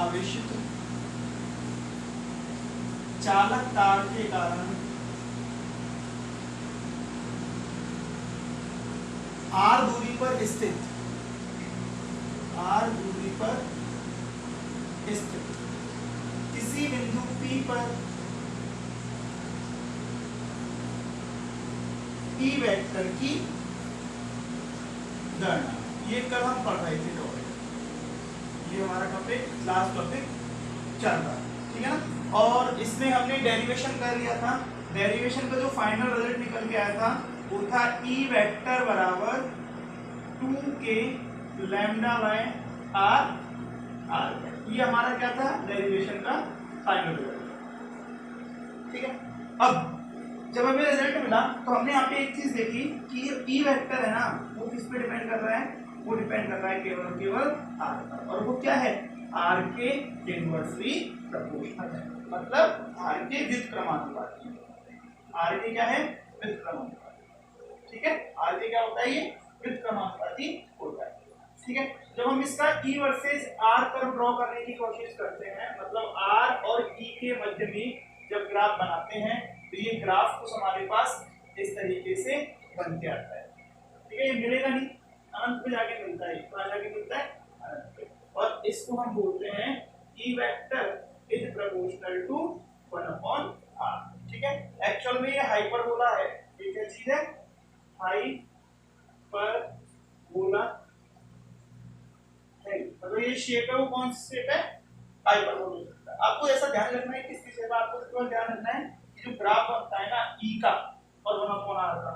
आवेशित चालक तार के कारण r दूरी पर स्थित किसी बिंदु P पर E वेक्टर की गणना। ये कल हम पढ़ रहे थे टॉपिक, ये हमारा टॉपिक लास्ट टॉपिक चल रहा है, ठीक है ना। और इसमें हमने डेरिवेशन कर लिया था। डेरिवेशन का जो फाइनल रिजल्ट निकल के आया था वो था E वेक्टर बराबर 2k lambda by r r। ये हमारा क्या था, डेरिवेशन का फाइनल रिजल्ट, ठीक है। अब जब हमें रिजल्ट मिला तो हमने यहाँ पे एक चीज देखी कि ये E वेक्टर है ना, वो किस पे डिपेंड कर रहा है, वो डिपेंड कर रहा है केवल और केवल r पर, और वो क्या है, r के इनवर्सली प्रोपोर्शनल है, मतलब r के व्युत्क्रमानुपाती। r के क्या है, व्युत्क्रमानुपाती, ठीक है। r के क्या होता है, ये व्युत्क्रमानुपाती होता है, ठीक है। जब हम इसका E versus R curve draw करने की कोशिश करते हैं, मतलब R और E के मध्य में जब ग्राफ बनाते हैं तो ये ग्राफ कुछ हमारे पास इस तरीके से बन के आता है, ठीक है। ये मिलेगा नहीं, अनंत पे जाके मिलता है, कहाँ जाके मिलता है, अनंत पे। और इसको हम बोलते हैं E vector is proportional to 1/r, ठीक है। एक्चुअल में ये हाइपरबोला है, ये क्या चीज है, हाइपरबोला है, मतलब ये शेप है, वो कौन सी शेप है, हाइपरबोला। आपको ऐसा ध्यान रखना है, किसकी शेप, आपको केवल ध्यान रखना है कि जो ग्राफ बनता है ना E का और 1/r का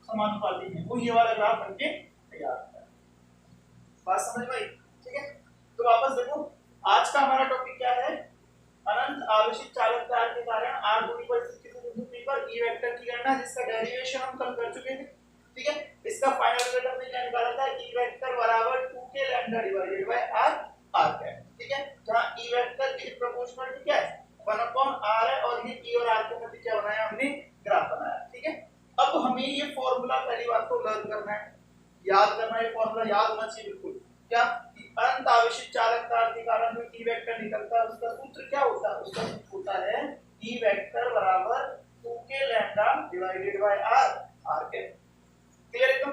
समानुपाती है, वो ये वाला ग्राफ बनके तैयार होता है। बात समझ में आई, ठीक है। तो वापस देखो, आज का हमारा टॉपिक क्या है, अनंत आवेशित चालक तार के कारण r दूरी पर स्थित किसी बिंदु P पर E वेक्टर की गणना, जिसका डेरिवेशन हम कल कर चुके थे, ठीक है। इसका फाइनल रिजल्ट हमने क्या निकाला था, E वेक्टर बराबर 2k lambda divided by r r cap, ठीक है। जहां E vector is proportional to क्या है, 1/r है, और ये E और r के मध्य क्या बनाया हमने, ग्राफ बनाया, ठीक है। अब हमें ये फार्मूला पहली बात तो लर्न करना है, याद करना है, फार्मूला याद होना चाहिए बिल्कुल। क्या, अनंत आवेशित चालक तार के कारण जो E वेक्टर निकलता है उसका सूत्र क्या होता है, उसका सूत्र होता है E वेक्टर बराबर 2k lambda divided by r r cap. Clear एकदम,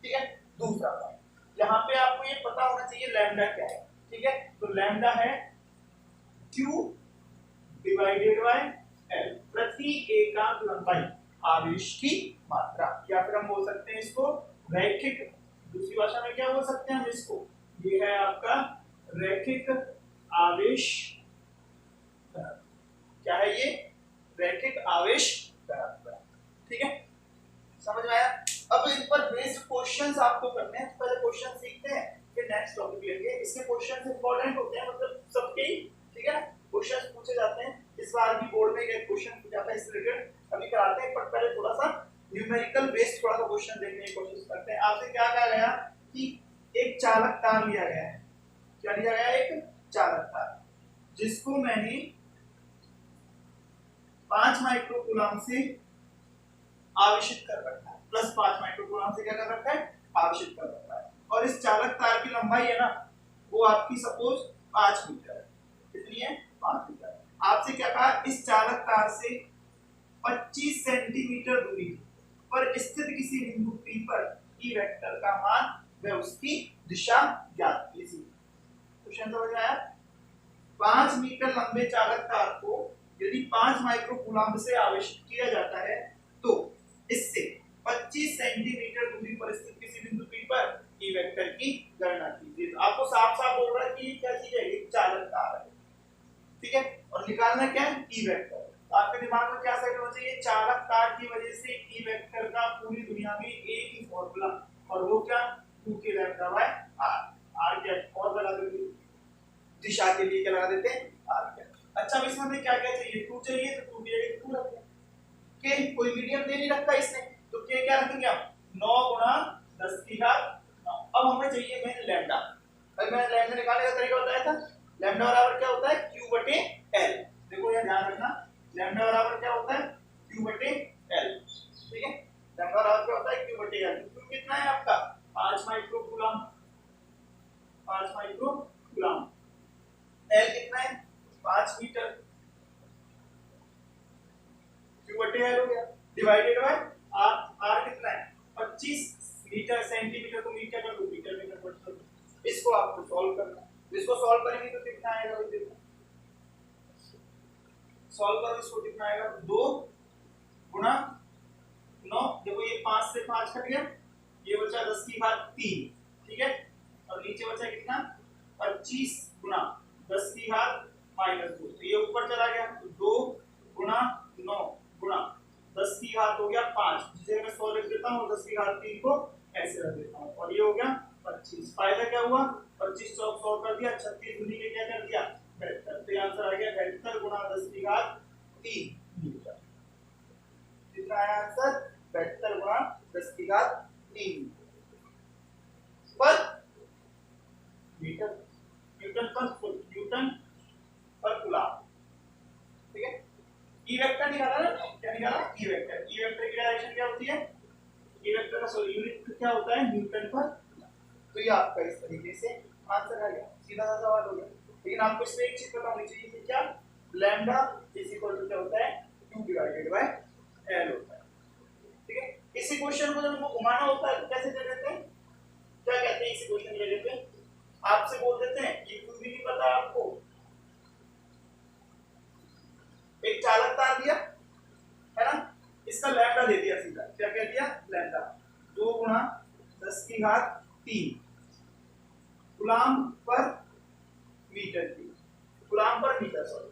ठीक है। दूसरा पॉइंट, यहाँ पे आपको ये पता होना चाहिए लैम्डा क्या है, ठीक है। तो लैम्डा है q डिवाइडेड बाय l, प्रति एकांक लंबाई आवेश की मात्रा, या फिर हम बोल सकते हैं इसको रैखिक, दूसरी भाषा में क्या बोल सकते हैं हम इसको, ये है आपका रैखिक आवेश, क्या है ये, रैखिक आवेश घनत्व, ठीक है। समझ में आया। अब इन पर बेस्ड क्वेश्चंस आपको करने हैं, तो पहले क्वेश्चन सीखते हैं, फिर नेक्स्ट टॉपिक लेंगे। इसके क्वेश्चंस इंपॉर्टेंट होते हैं, मतलब सबके ही, ठीक है ना, क्वेश्चंस पूछे जाते हैं। इस बार भी बोर्ड में एक क्वेश्चन पूछा था इस रिलेटेड, अभी कराते हैं, पर पहले थोड़ा सा न्यूमेरिकल बेस्ड थोड़ा सा क्वेश्चन देखने की कोशिश करते हैं। आपसे क्या कहा गया कि एक चालक तार लिया गया है, क्या लिया गया है, एक चालक तार, जिसको मैंने 5 माइक्रोकूलम से आवेशित कर रखा है, प्लस 5 माइक्रोकूलम से क्या कर रखा है, आवेशित कर रखा है। और इस चालक तार की लंबाई है ना, वो आपकी सपोज 5 मीटर है, कितनी है, 5 मीटर। आपसे क्या कहा, इस चालक तार से 25 सेंटीमीटर दूरी पर स्थित किसी बिंदु P पर E वेक्टर का मान व उसकी दिशा ज्ञात कीजिए। क्वेश्चन समझ में आया। 5 मीटर लंबे चालक तार को यदि 5 माइक्रोकूलम से आवेशित किया जाता है तो इससे 25 सेंटीमीटर दूरी पर स्थित किसी बिंदु P पर E वेक्टर की गणना कीजिए। तो आपको साफ-साफ बोल रहा है कि क्या चीज है, एक चालक तार है, ठीक है, और निकालना क्या है, E वेक्टर। तो आपके दिमाग में क्या सेट होना चाहिए, चालक तार की वजह से E वेक्टर का पूरी दुनिया में एक ही फॉर्मूला, और वो क्या, 2k lambda by r, r क्या और लगा देते, दिशा के लिए क्या लगा देते हैं, r क्या। अच्छा, अब इसमें हमें क्या क्या चाहिए, 2 चाहिए, तो 2 की जगह 2 रखते हैं, k कोई मीडियम दे नहीं रखा इसने, तो k क्या रखेंगे हम, 9 गुणा 10 की घात 9। अब हमें चाहिए मैंने लैम्डा, भाई मैंने लैम्डा निकालने का तरीका बताया था, लैम्डा बराबर क्या होता है, q बटे l। देखो ये ध्यान रखना, लैम्डा बराबर क्या होता है, q बटे l, ठीक है। लैम्डा बराबर क्या होता है, q बटे l। q कितना है आपका, 5 माइक्रोकूलम, 5 माइक्रोकूलम। l कितना एल हो गया डिवाइडेड बाय आर। आर कितना है 25 मीटर, सेंटीमीटर को मीटर कर दो, मीटर में कन्वर्ट कर दो। इसको आपको सॉल्व करना है, इसको सॉल्व करेंगे तो कितना आएगा भाई देखो, सॉल्व करो इसको, कितना आएगा 2 गुना 9, देखो ये 5 से 5 कट गया, ये बचा 10 की घात 3, ठीक है, और नीचे बचा कितना 25 गुना 10 की घात -2, तो ये ऊपर चला गया, तो 2 गुना 9 गुना 10 की घात हो गया 5, जिसे मैं 100 लिख देता हूँ, 10 की घात 3 को ऐसे रख देता हूँ, और ये हो गया 25। फायदा क्या हुआ, 25 चौक 100 कर दिया, 36 दूनी के क्या कर दिया 72, तो ये आंसर आ गया 72 गुना 10 की घात 3 मीटर। कितना आया आंसर 72 गुना 10 की घात 3 पर मीटर, न्यूटन पर कूलम, ठीक है। ई वेक्टर निकाला ना, क्या निकाला ई वेक्टर। ई वेक्टर की डायरेक्शन क्या होती है, ई वेक्टर का यूनिट क्या होता है न्यूटन पर। तो ये आपका इस तरीके से आंसर आ गया, सीधा सा सवाल हो गया। लेकिन आपको इसमें एक चीज पता होनी चाहिए कि क्या लैम्डा इज इक्वल टू क्या होता है q डिवाइडेड बाय l होता है, ठीक है। इसी क्वेश्चन को जब हमको घुमाना होता है तो कैसे दे देते हैं, क्या कहते हैं इसी क्वेश्चन ले लेते हैं, आपसे बोल देते हैं ये q भी नहीं पता आपको, एक चालक तार दिया है ना, इसका लैम्डा दे दिया सीधा, क्या कह दिया लैम्डा 2 गुना 10 की घात 3 कूलम पर मीटर की, कूलम पर मीटर सॉरी,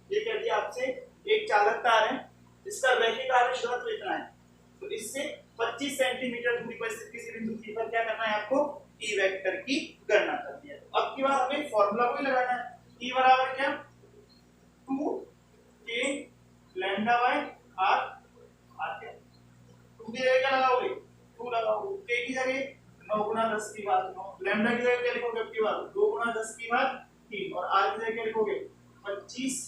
ये कह दिया आपसे एक चालक तार है, इसका रैखिक आवेश घनत्व इतना है, तो इससे 25 सेंटीमीटर दूरी पर स्थित किसी बिंदु P पर क्या करना है आपको ई वेक्टर की गणना करनी है। अब की बार हमें फॉर्मूला को ही लगाना है, E बराबर क्या 2k lambda by r, r क्या 2 की जगह क्या लगाओगे 2 लगाओगे, k की जगह 9 गुना 10 की घात 9, लैम्डा की जगह क्या लिखोगे अब की बार 2 गुना 10 की घात 3, और r की जगह क्या लिखोगे 25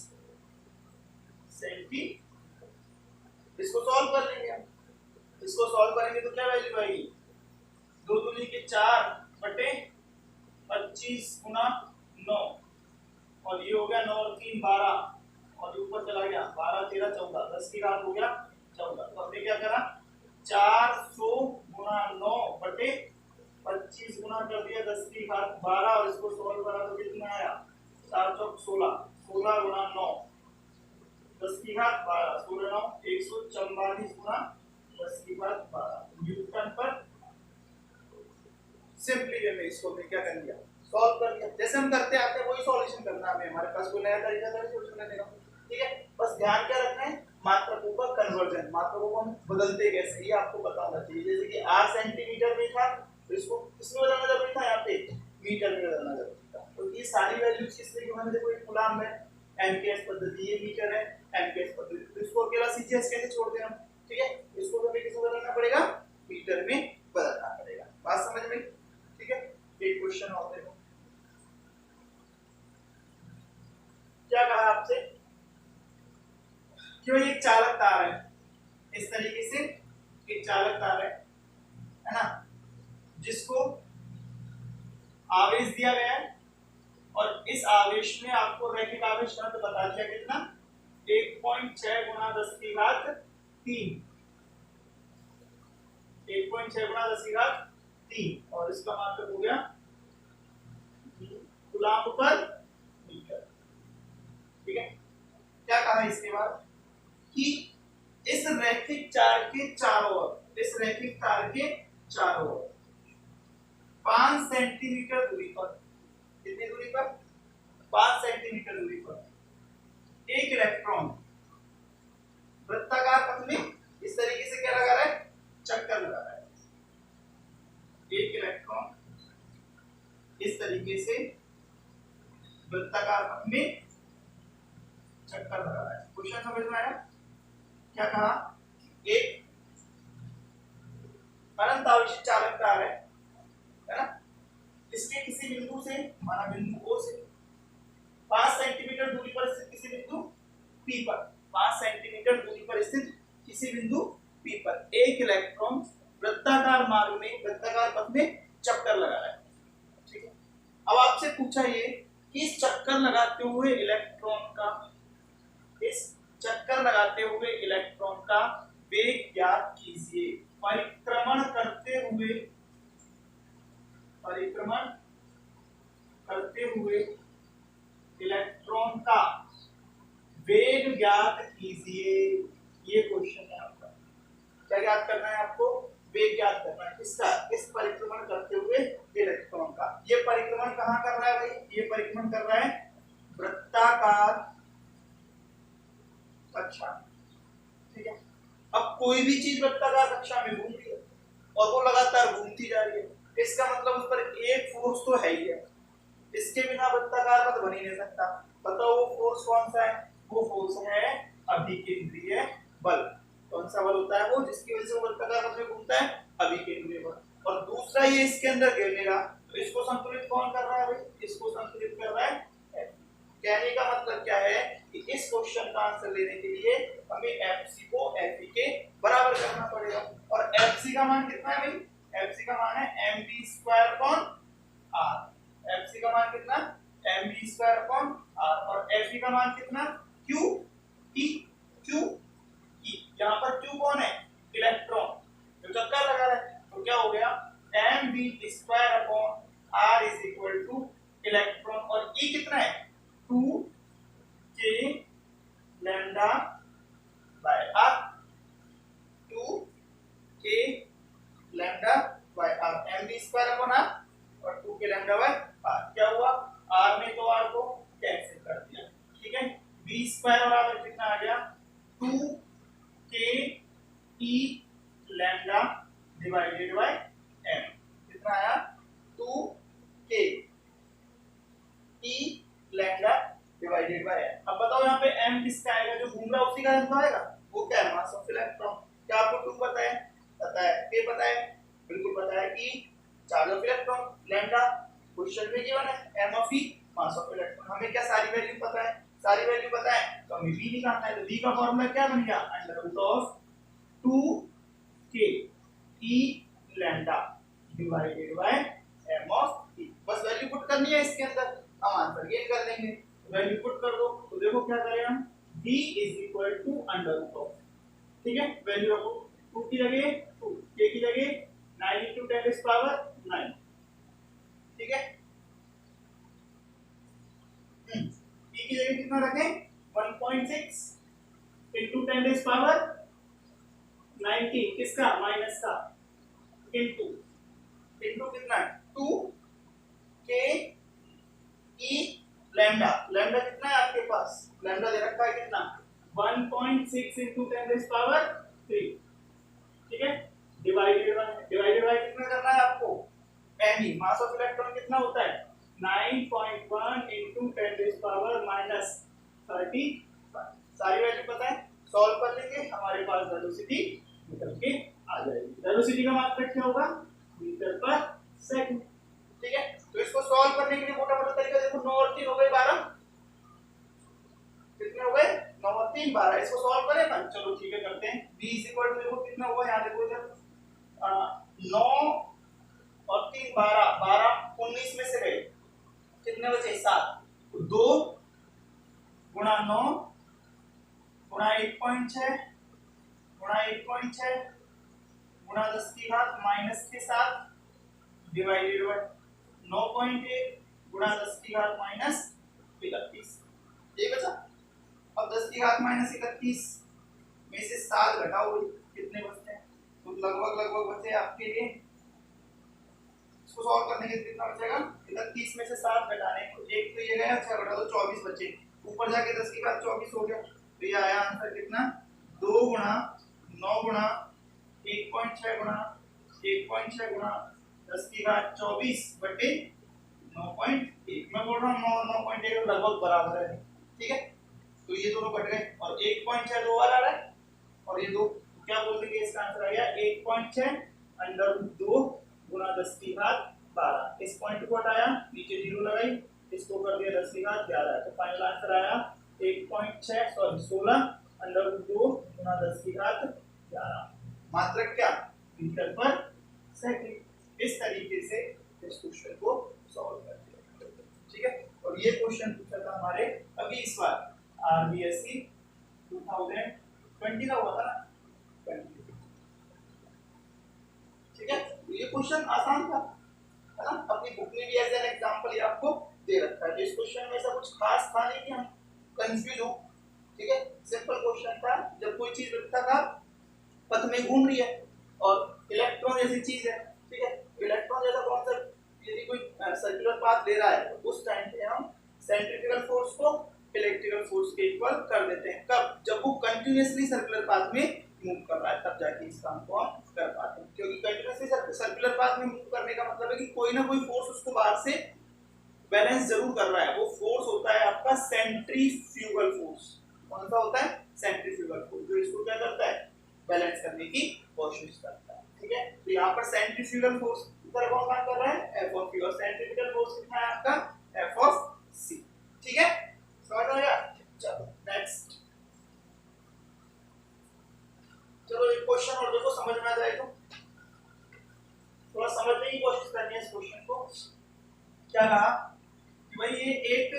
सेंटी। इसको सॉल्व कर लेंगे हम, इसको सॉल्व करेंगे तो क्या वैल्यू आएगी 2 दूनी के 4 बटे 25 गुना 9, और ये हो गया 9 और 3 12, और ऊपर चला गया 12 13 14, 10 की घात हो गया 14, तो हमने क्या करा 400 गुना 9 बटे 25 गुना कर दिया 10 की घात 12, और इसको सॉल्व करा तो कितना आया 4 चौक 16, 16 गुना 9 10 की घात 12, 16 9 144 गुना 10 की घात 12 न्यूटन पर। सिंपली वे में इसको हमने क्या कर दिया सॉल्व कर दिया, जैसे हम करते आते हैं वही सॉल्यूशन करना है, हमारे पास कोई नया तरीका नहीं सॉल्यूशन करने का, ठीक है। बस ध्यान क्या रखना है मात्रकों का कन्वर्जन, मात्रकों को हम बदलते कैसे ये आपको पता होना चाहिए, जैसे कि r सेंटीमीटर में था तो इसको किसमें बदलना जरूरी था, यहाँ पे मीटर में बदलना जरूरी था, तो ये सारी वैल्यूज किसमें की, देखो एक कूलम है एमकेएस पद्धति, ये मीटर है एमकेएस पद्धति, तो इसको अकेला सीजीएस कैसे छोड़ दें हम, ठीक है, इसको हमें किसमें बदलना पड़ेगा मीटर में बदलना पड़ेगा, बात समझ में, ठीक है। एक क्वेश्चन और देखो, क्या कहा आपसे कि भाई एक चालक तार है, इस तरीके से एक चालक तार है ना, जिसको आवेश दिया गया है, और इस आवेश में आपको रैखिक आवेश घनत्व बता दिया कितना 1.6 गुना 10 की घात 3, 1.6 गुना 10 की घात 3, और इसका मतलब हो गया कूलम पर मीटर, ठीक है। क्या कहा इसके बाद कि इस रैखिक तार के चारों ओर, इस रैखिक तार के चारों ओर 5 सेंटीमीटर दूरी पर, कितनी दूरी पर 5 सेंटीमीटर दूरी पर एक इलेक्ट्रॉन वृत्ताकार पथ में इस तरीके से क्या लगा रहा है चक्कर लगा रहा है, एक इलेक्ट्रॉन इस तरीके से वृत्ताकार पथ में चक्कर लगा रहा है। क्वेश्चन समझ में आया, क्या कहा एक अनंत आवेशित चालक तार है ना, इसके किसी बिंदु से माना बिंदु O से 5 सेंटीमीटर दूरी पर स्थित किसी बिंदु P पर, 5 सेंटीमीटर दूरी पर स्थित किसी बिंदु P पर एक इलेक्ट्रॉन वृत्ताकार मार्ग में, वृत्ताकार पथ में चक्कर लगा रहा है, ठीक है। अब आपसे पूछा ये कि इस चक्कर लगाते हुए इलेक्ट्रॉन का, इस चक्कर लगाते हुए इलेक्ट्रॉन का वेग ज्ञात कीजिए। परिक्रमण करते हुए इलेक्ट्रॉन का वेग ज्ञात कीजिए। ये क्वेश्चन है आपका। क्या ज्ञात करना है आपको? वेग ज्ञात करना है। किसका? इस परिक्रमण करते हुए इलेक्ट्रॉन का। ये परिक्रमण कहाँ कर रहा है भाई? ये परिक्रमण कर रहा है वृत्ताकार कक्षा। ठीक है। अब कोई भी चीज वृत्ताकार कक्षा में घूम रही है और वो लगातार घूमती जा रही है, इसका मतलब उस पर एक फोर्स तो है ही है। इसके बिना वृत्ताकार पथ बन ही नहीं सकता। बताओ वो फोर्स कौन सा है? वो फोर्स है अभिकेंद्रीय बल। कौन सा बल होता है वो जिसकी वजह से वो वृत्ताकार पथ में घूमता है? अभिकेंद्रीय बल। और दूसरा ये इसके अंदर गिरेगा तो इसको संतुलित कौन कर रहा है भाई? इसको संतुलित कर रहा है F। कहने का मतलब क्या है कि इस क्वेश्चन का आंसर लेने के लिए हमें FC को FE के बराबर करना पड़ेगा। और FC का मान कितना है भाई? FC का मान है mv² r। FC का मान कितना? mv² r। और FE का मान कितना? q e q e। यहाँ पर q कौन है? इलेक्ट्रॉन जो चक्कर लगा रहा है। तो क्या हो गया? mv² r is equal two electron. और e कितना है? 2k lambda by r। 2k lambda by r। mv² r और 2k लैम्डा बाय r। क्या हुआ? r ने तो r को कैंसिल कर दिया। ठीक है। v² बराबर कितना आ गया? 2k e lambda divided bye m। कितना आया? 2k e lambda divided bye m। अब बताओ यहाँ पे m किसका आएगा? जो घूम रहा है उसी का m आएगा। वो क्या है? Mass of electron. क्या आपको 2 पता है? पता है। k पता है? बिल्कुल पता है। e charge of electron. Lambda question में गिवन है। m of e mass of electron. हमें क्या सारी वैल्यू पता है? सारी वैल्यू पता है तो हमें v निकालना है। तो v का फार्मूला क्या बन गया? √ 2k e lambda divided bye m of e। बस वैल्यू पुट करनी है इसके अंदर, हम आंसर गेन कर लेंगे। वैल्यू पुट कर दो तो देखो क्या करें हम? v इज इक्वल टू √ ठीक है। वैल्यू रखो 2 की जगह 2, k की जगह 9 × 10⁹ 9। ठीक है। e की जगह कितना रखें? 1.6 × 10⁻90। किसका? माइनस का। इनटू कितना? 2k e lambda. लैम्डा कितना है आपके पास? लैम्डा दे रखा है कितना? 1.6 × 10⁻3। ठीक है। डिवाइडेड बाय कितना करना है आपको? me मास ऑफ इलेक्ट्रॉन कितना होता है? 9.1 × 10⁻35। सारी वैल्यू पता है। सॉल्व कर लेंगे, हमारे पास वेलोसिटी निकल के आ जाएगी। वेलोसिटी का मात्रक क्या होगा? मीटर पर सेकंड। ठीक है। तो इसको सॉल्व करने के लिए मोटा-मोटा तरीका देखो। 9 और 3 हो गए 12। कितने हो गए? 9 और 3 12। इसको सॉल्व करें ना? चलो ठीक है करते हैं। v देखो कितना हुआ? यहाँ देखो इधर 9 और 3 12 12 19 में से गए कितने बचे? 7। तो 2 गुणा 9 गुणा 1.6 गुणा 1.6 गुणा 10⁻⁻7 डिवाइडेड बाय 9.1 गुणा 10⁻⁻31। ये बचा। अब 10⁻31 में से 7 घटाओ, कितने बचते हैं? तो लगभग बचे आपके लिए। इसको सॉल्व करने के कितना बचेगा? 31 में से 7 घटाने को एक तो ये गया, 6 घटा दो 24 बचे। ऊपर जाके 10⁻24 हो गया। तो ये आया आंसर कितना? 2 गुणा 9 गुणा 1.6 गुणा 1.6 गुणा 10⁻24 बटे 9.1। मैं बोल रहा हूँ 9 9.1 लगभग बराबर है। ठीक है। तो ये दोनों कट गए और 1.6 दो बार आ रहा है और ये 2। क्या बोल देंगे? इसका आंसर आ गया 1.6 √2 गुणा 10⁻12। इस पॉइंट को हटाया, नीचे 0 लगाई, इसको कर दिया 10⁻11। तो फाइनल आंसर आया 16 √2 गुणा 10⁻11। मात्रक क्या? मीटर पर सेकंड। इस तरीके से इस क्वेश्चन को सॉल्व करते हैं। ठीक है। और ये क्वेश्चन पूछा था हमारे अभी इस बार RBSc 2020 का हुआ था ना, ठीक है, तो ये क्वेश्चन आसान था, है ना, अपनी बुक में भी एज एन एग्जांपल ये आपको दे रखा है। इस क्वेश्चन में ऐसा कुछ खास था नहीं कि हम कंफ्यूज हो, ठीक है, सिंपल क्वेश्चन था। जब कोई चीज वृत्ताकार पथ में घूम रही है और इलेक्ट्रॉन जैसी चीज है, ठीक है, इलेक्ट्रॉन जैसा कॉन्सेप्ट यदि कोई सर्कुलर पाथ ले रहा है तो उस टाइम पे हम सेंट्रीफ्यूगल फोर्स को इलेक्ट्रिकल फोर्स के इक्वल कर देते हैं। कब? जब वो कंटीन्यूअसली सर्कुलर पाथ में मूव कर रहा है, तब जाके इस काम को हम कर पाते हैं। क्योंकि कंटीन्यूअसली सर्कुलर पाथ में मूव करने का मतलब है कि कोई ना कोई फोर्स उसको बाहर से बैलेंस जरूर कर रहा है। वो फोर्स होता है आपका सेंट्रीफ्यूगल फोर्स। कौन सा होता है? सेंट्रीफ्यूगल फोर्स, जो इसको क्या करता है? बैलेंस करने की कोशिश करता है, ठीक है। तो यहाँ पर सेंट्रीफ्यूगल फोर्स इधर कौन काम कर रहा है? F ऑफ C, और सेंट्रीफ्यूगल फोर्स कितना है आपका? F ऑफ C, ठीक है, समझ आ गया? चलो नेक्स्ट, चलो एक क्वेश्चन और देखो, समझ में आ जाए तो थोड़ा समझने की कोशिश करनी है इस क्वेश्चन को। क्या कहा कि भाई ये एक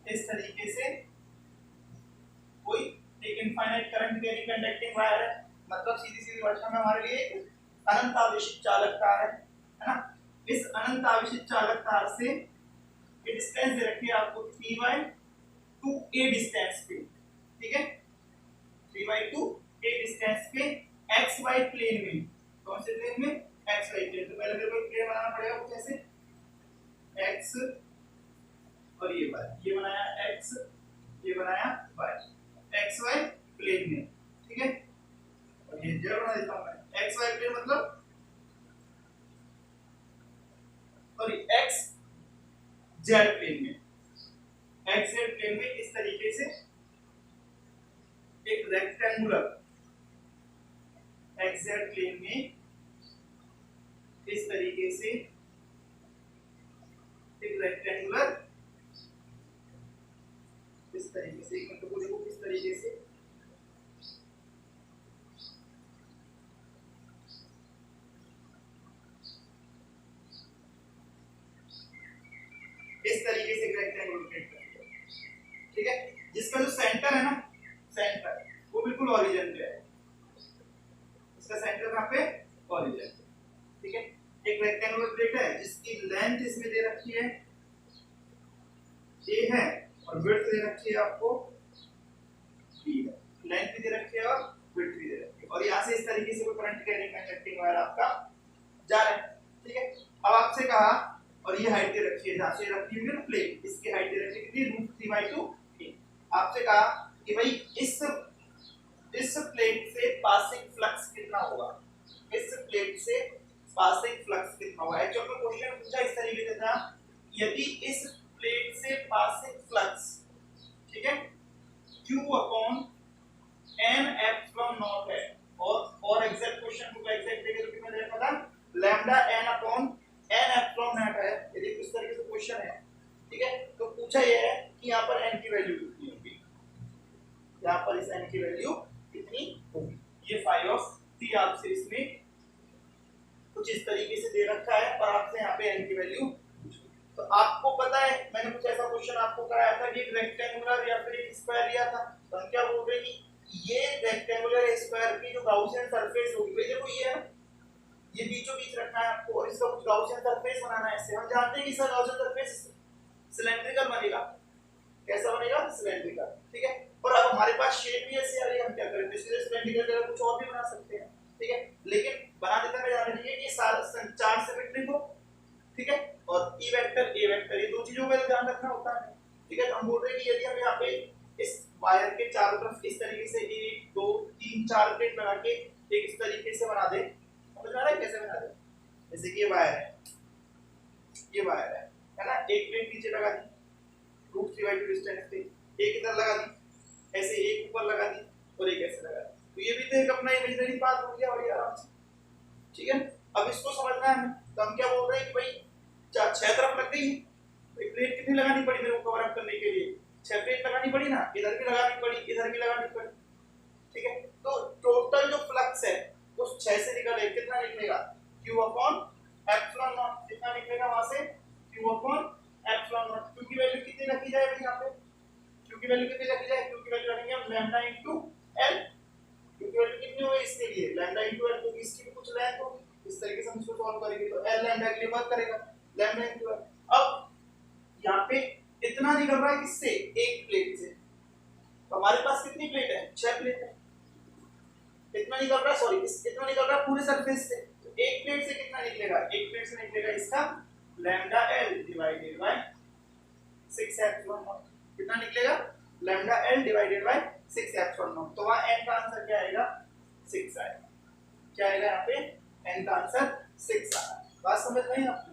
इस तरीके से कोई एक infinite current carry conducting wire है, मतलब सीधी सीधी भाषा में हमारे लिए एक अनंत आवेशित चालक तार है ना। इस अनंत आवेशित चालक तार से ये डिस्टेंस दे रखी है आपको 3/2a डिस्टेंस पे, ठीक है, 3/2a डिस्टेंस पे xy प्लेन में। कौन से प्लेन में? xy plane. तो पहले मेरे को प्लेन बनाना पड़ेगा कुछ ऐसे, x और ये y, ये बनाया x, ये बनाया y, xy प्लेन में, ठीक है, और ये z बना देता हूं मैं। xy प्लेन मतलब, और x z प्लेन में, x z प्लेन में इस तरीके से एक रेक्टेंगुलर x z प्लेन में इस तरीके से एक रेक्टेंगुलर, इस तरीके से, मतलब देखो किस तरीके से, इस तरीके से रेक्टेंगुलर क्रिएट करेंगे, ठीक है, जिसका जो सेंटर है ना, सेंटर वो बिल्कुल ओरिजिन पे है, इसका सेंटर कहां पे? ओरिजिन पे, ठीक है। एक रेक्टेंगुलर प्लेट है जिसकी लेंथ इसमें दे रखी है a है और विड्थ दे रखी है आपको b है, लेंथ भी दे रखी है और विड्थ भी दे रखी है, और यहां से इस तरीके से कोई करंट कैरिंग कंडक्टिंग वायर आपका जा रहा है, ठीक है। अब आपसे कहा, और ये हाइट दे रखी है, जहां से रखी हुई है ना प्लेट, इसकी हाइट दे रखी है कितनी? √3/2a। आपसे कहा कि भाई इस प्लेट से पासिंग फ्लक्स कितना होगा, इस प्लेट से पासिंग फ्लक्स कितना होगा। एक्चुअल में क्वेश्चन पूछा इस तरीके से था, यदि इस प्लेट से पासिंग फ्लक्स, ठीक है, q/n है, और एग्जैक्ट क्वेश्चन को एग्जैक्ट देखे तो कितना देखा था? λn/n है। यदि इस तरीके से क्वेश्चन है, ठीक है, तो पूछा यह है कि यहाँ पर n की वैल्यू कितनी होगी, यहाँ पर इस n की वैल्यू कितनी होगी। ये phi of t आपसे इसमें कुछ इस तरीके से दे रखा है, और आपसे यहाँ पे n की वैल्यू, तो आपको पता है मैंने कुछ ऐसा क्वेश्चन आपको कराया था कि एक रेक्टेंगुलर या फिर एक स्क्वायर लिया था, तो हम क्या बोल रहे हैं कि ये रेक्टेंगुलर स्क्वायर की जो गाउसियन सरफेस होगी, भाई देखो ये है, ये बीचों बीच रखना है आपको, और इसका कुछ गाउसियन सरफेस बनाना है। इससे हम जानते हैं कि इसका गाउसियन सरफेस सिलेंड्रिकल बनेगा। कैसा बनेगा? सिलेंड्रिकल, ठीक है। और अब हमारे पास शेप भी ऐसी आ रही है, हम क्या करें? तो इसलिए सिलेंड्रिकल जगह कुछ और भी बना सकते हैं, ठीक है, लेकिन बना देते हैं ध्यान रखिए कि सारा चार्ज सिमेट्रिक हो, ठीक है, और E वेक्टर A वेक्टर, ये दो चीजों का ध्यान रखना होता है, ठीक है। तो हम बोल रहे हैं कि यदि हम यहाँ पे इस वायर के चारों तरफ इस तरीके से 1 2 3 4 प्लेट लगा के एक इस तरीके से बना दे, समझ आ रहा है कैसे बना दे? जैसे कि ये वायर है, ये वायर है ना, एक प्लेट नीचे लगा दी √3/2 डिस्टेंस पे, एक इधर लगा दी, ऐसे एक ऊपर लगा दी, और एक ऐसे लगा दी, तो ये भी तो एक अपना इमेजिनरी पाथ हो गया, बड़ी आराम से, ठीक है। अब इसको समझना है हमें, तो हम क्या बोल रहे हैं कि भाई 6 तरफ लग गई, तो प्लेट कितनी लगानी पड़ी मेरे को कवर अप करने के लिए? 6 प्लेट लगानी पड़ी ना, इधर भी लगानी पड़ी, इधर भी लगानी पड़ी, ठीक है। तो टोटल जो फ्लक्स है उस 6 से निकले कितना निकलेगा? q/ε0, कितना निकलेगा वहां से? q/ε0। q की वैल्यू कितनी रखी जाए यहाँ पे? q की वैल्यू कितनी रखी जाए? q की वैल्यू रखेंगे हम λ × l, q की वैल्यू कितनी होगी इसके लिए लैम्डा इनटू एल, क्योंकि इसकी भी कुछ लेंथ होगी। इस तरीके से हम इसको सॉल्व करेंगे तो एल लैम्डा के लिए वर्क करेगा लैम्डा इनटू एल। अब यहाँ पे इतना निकल रहा है किससे, एक प्लेट से, तो हमारे पास कितनी प्लेट है, 6 प्लेट है। इतना निकल रहा है, सॉरी इतना निकल रहा है पूरे सरफेस से, तो एक प्लेट से कितना निकलेगा, एक प्लेट से निकलेगा इसका lambda L divided by 6 epsilon not. कितना निकलेगा, lambda L divided by 6 epsilon not. तो वहां n का आंसर क्या आएगा, 6 आएगा। क्या आएगा यहाँ पे, n का आंसर 6 आएगा। बात समझ में आई आपको,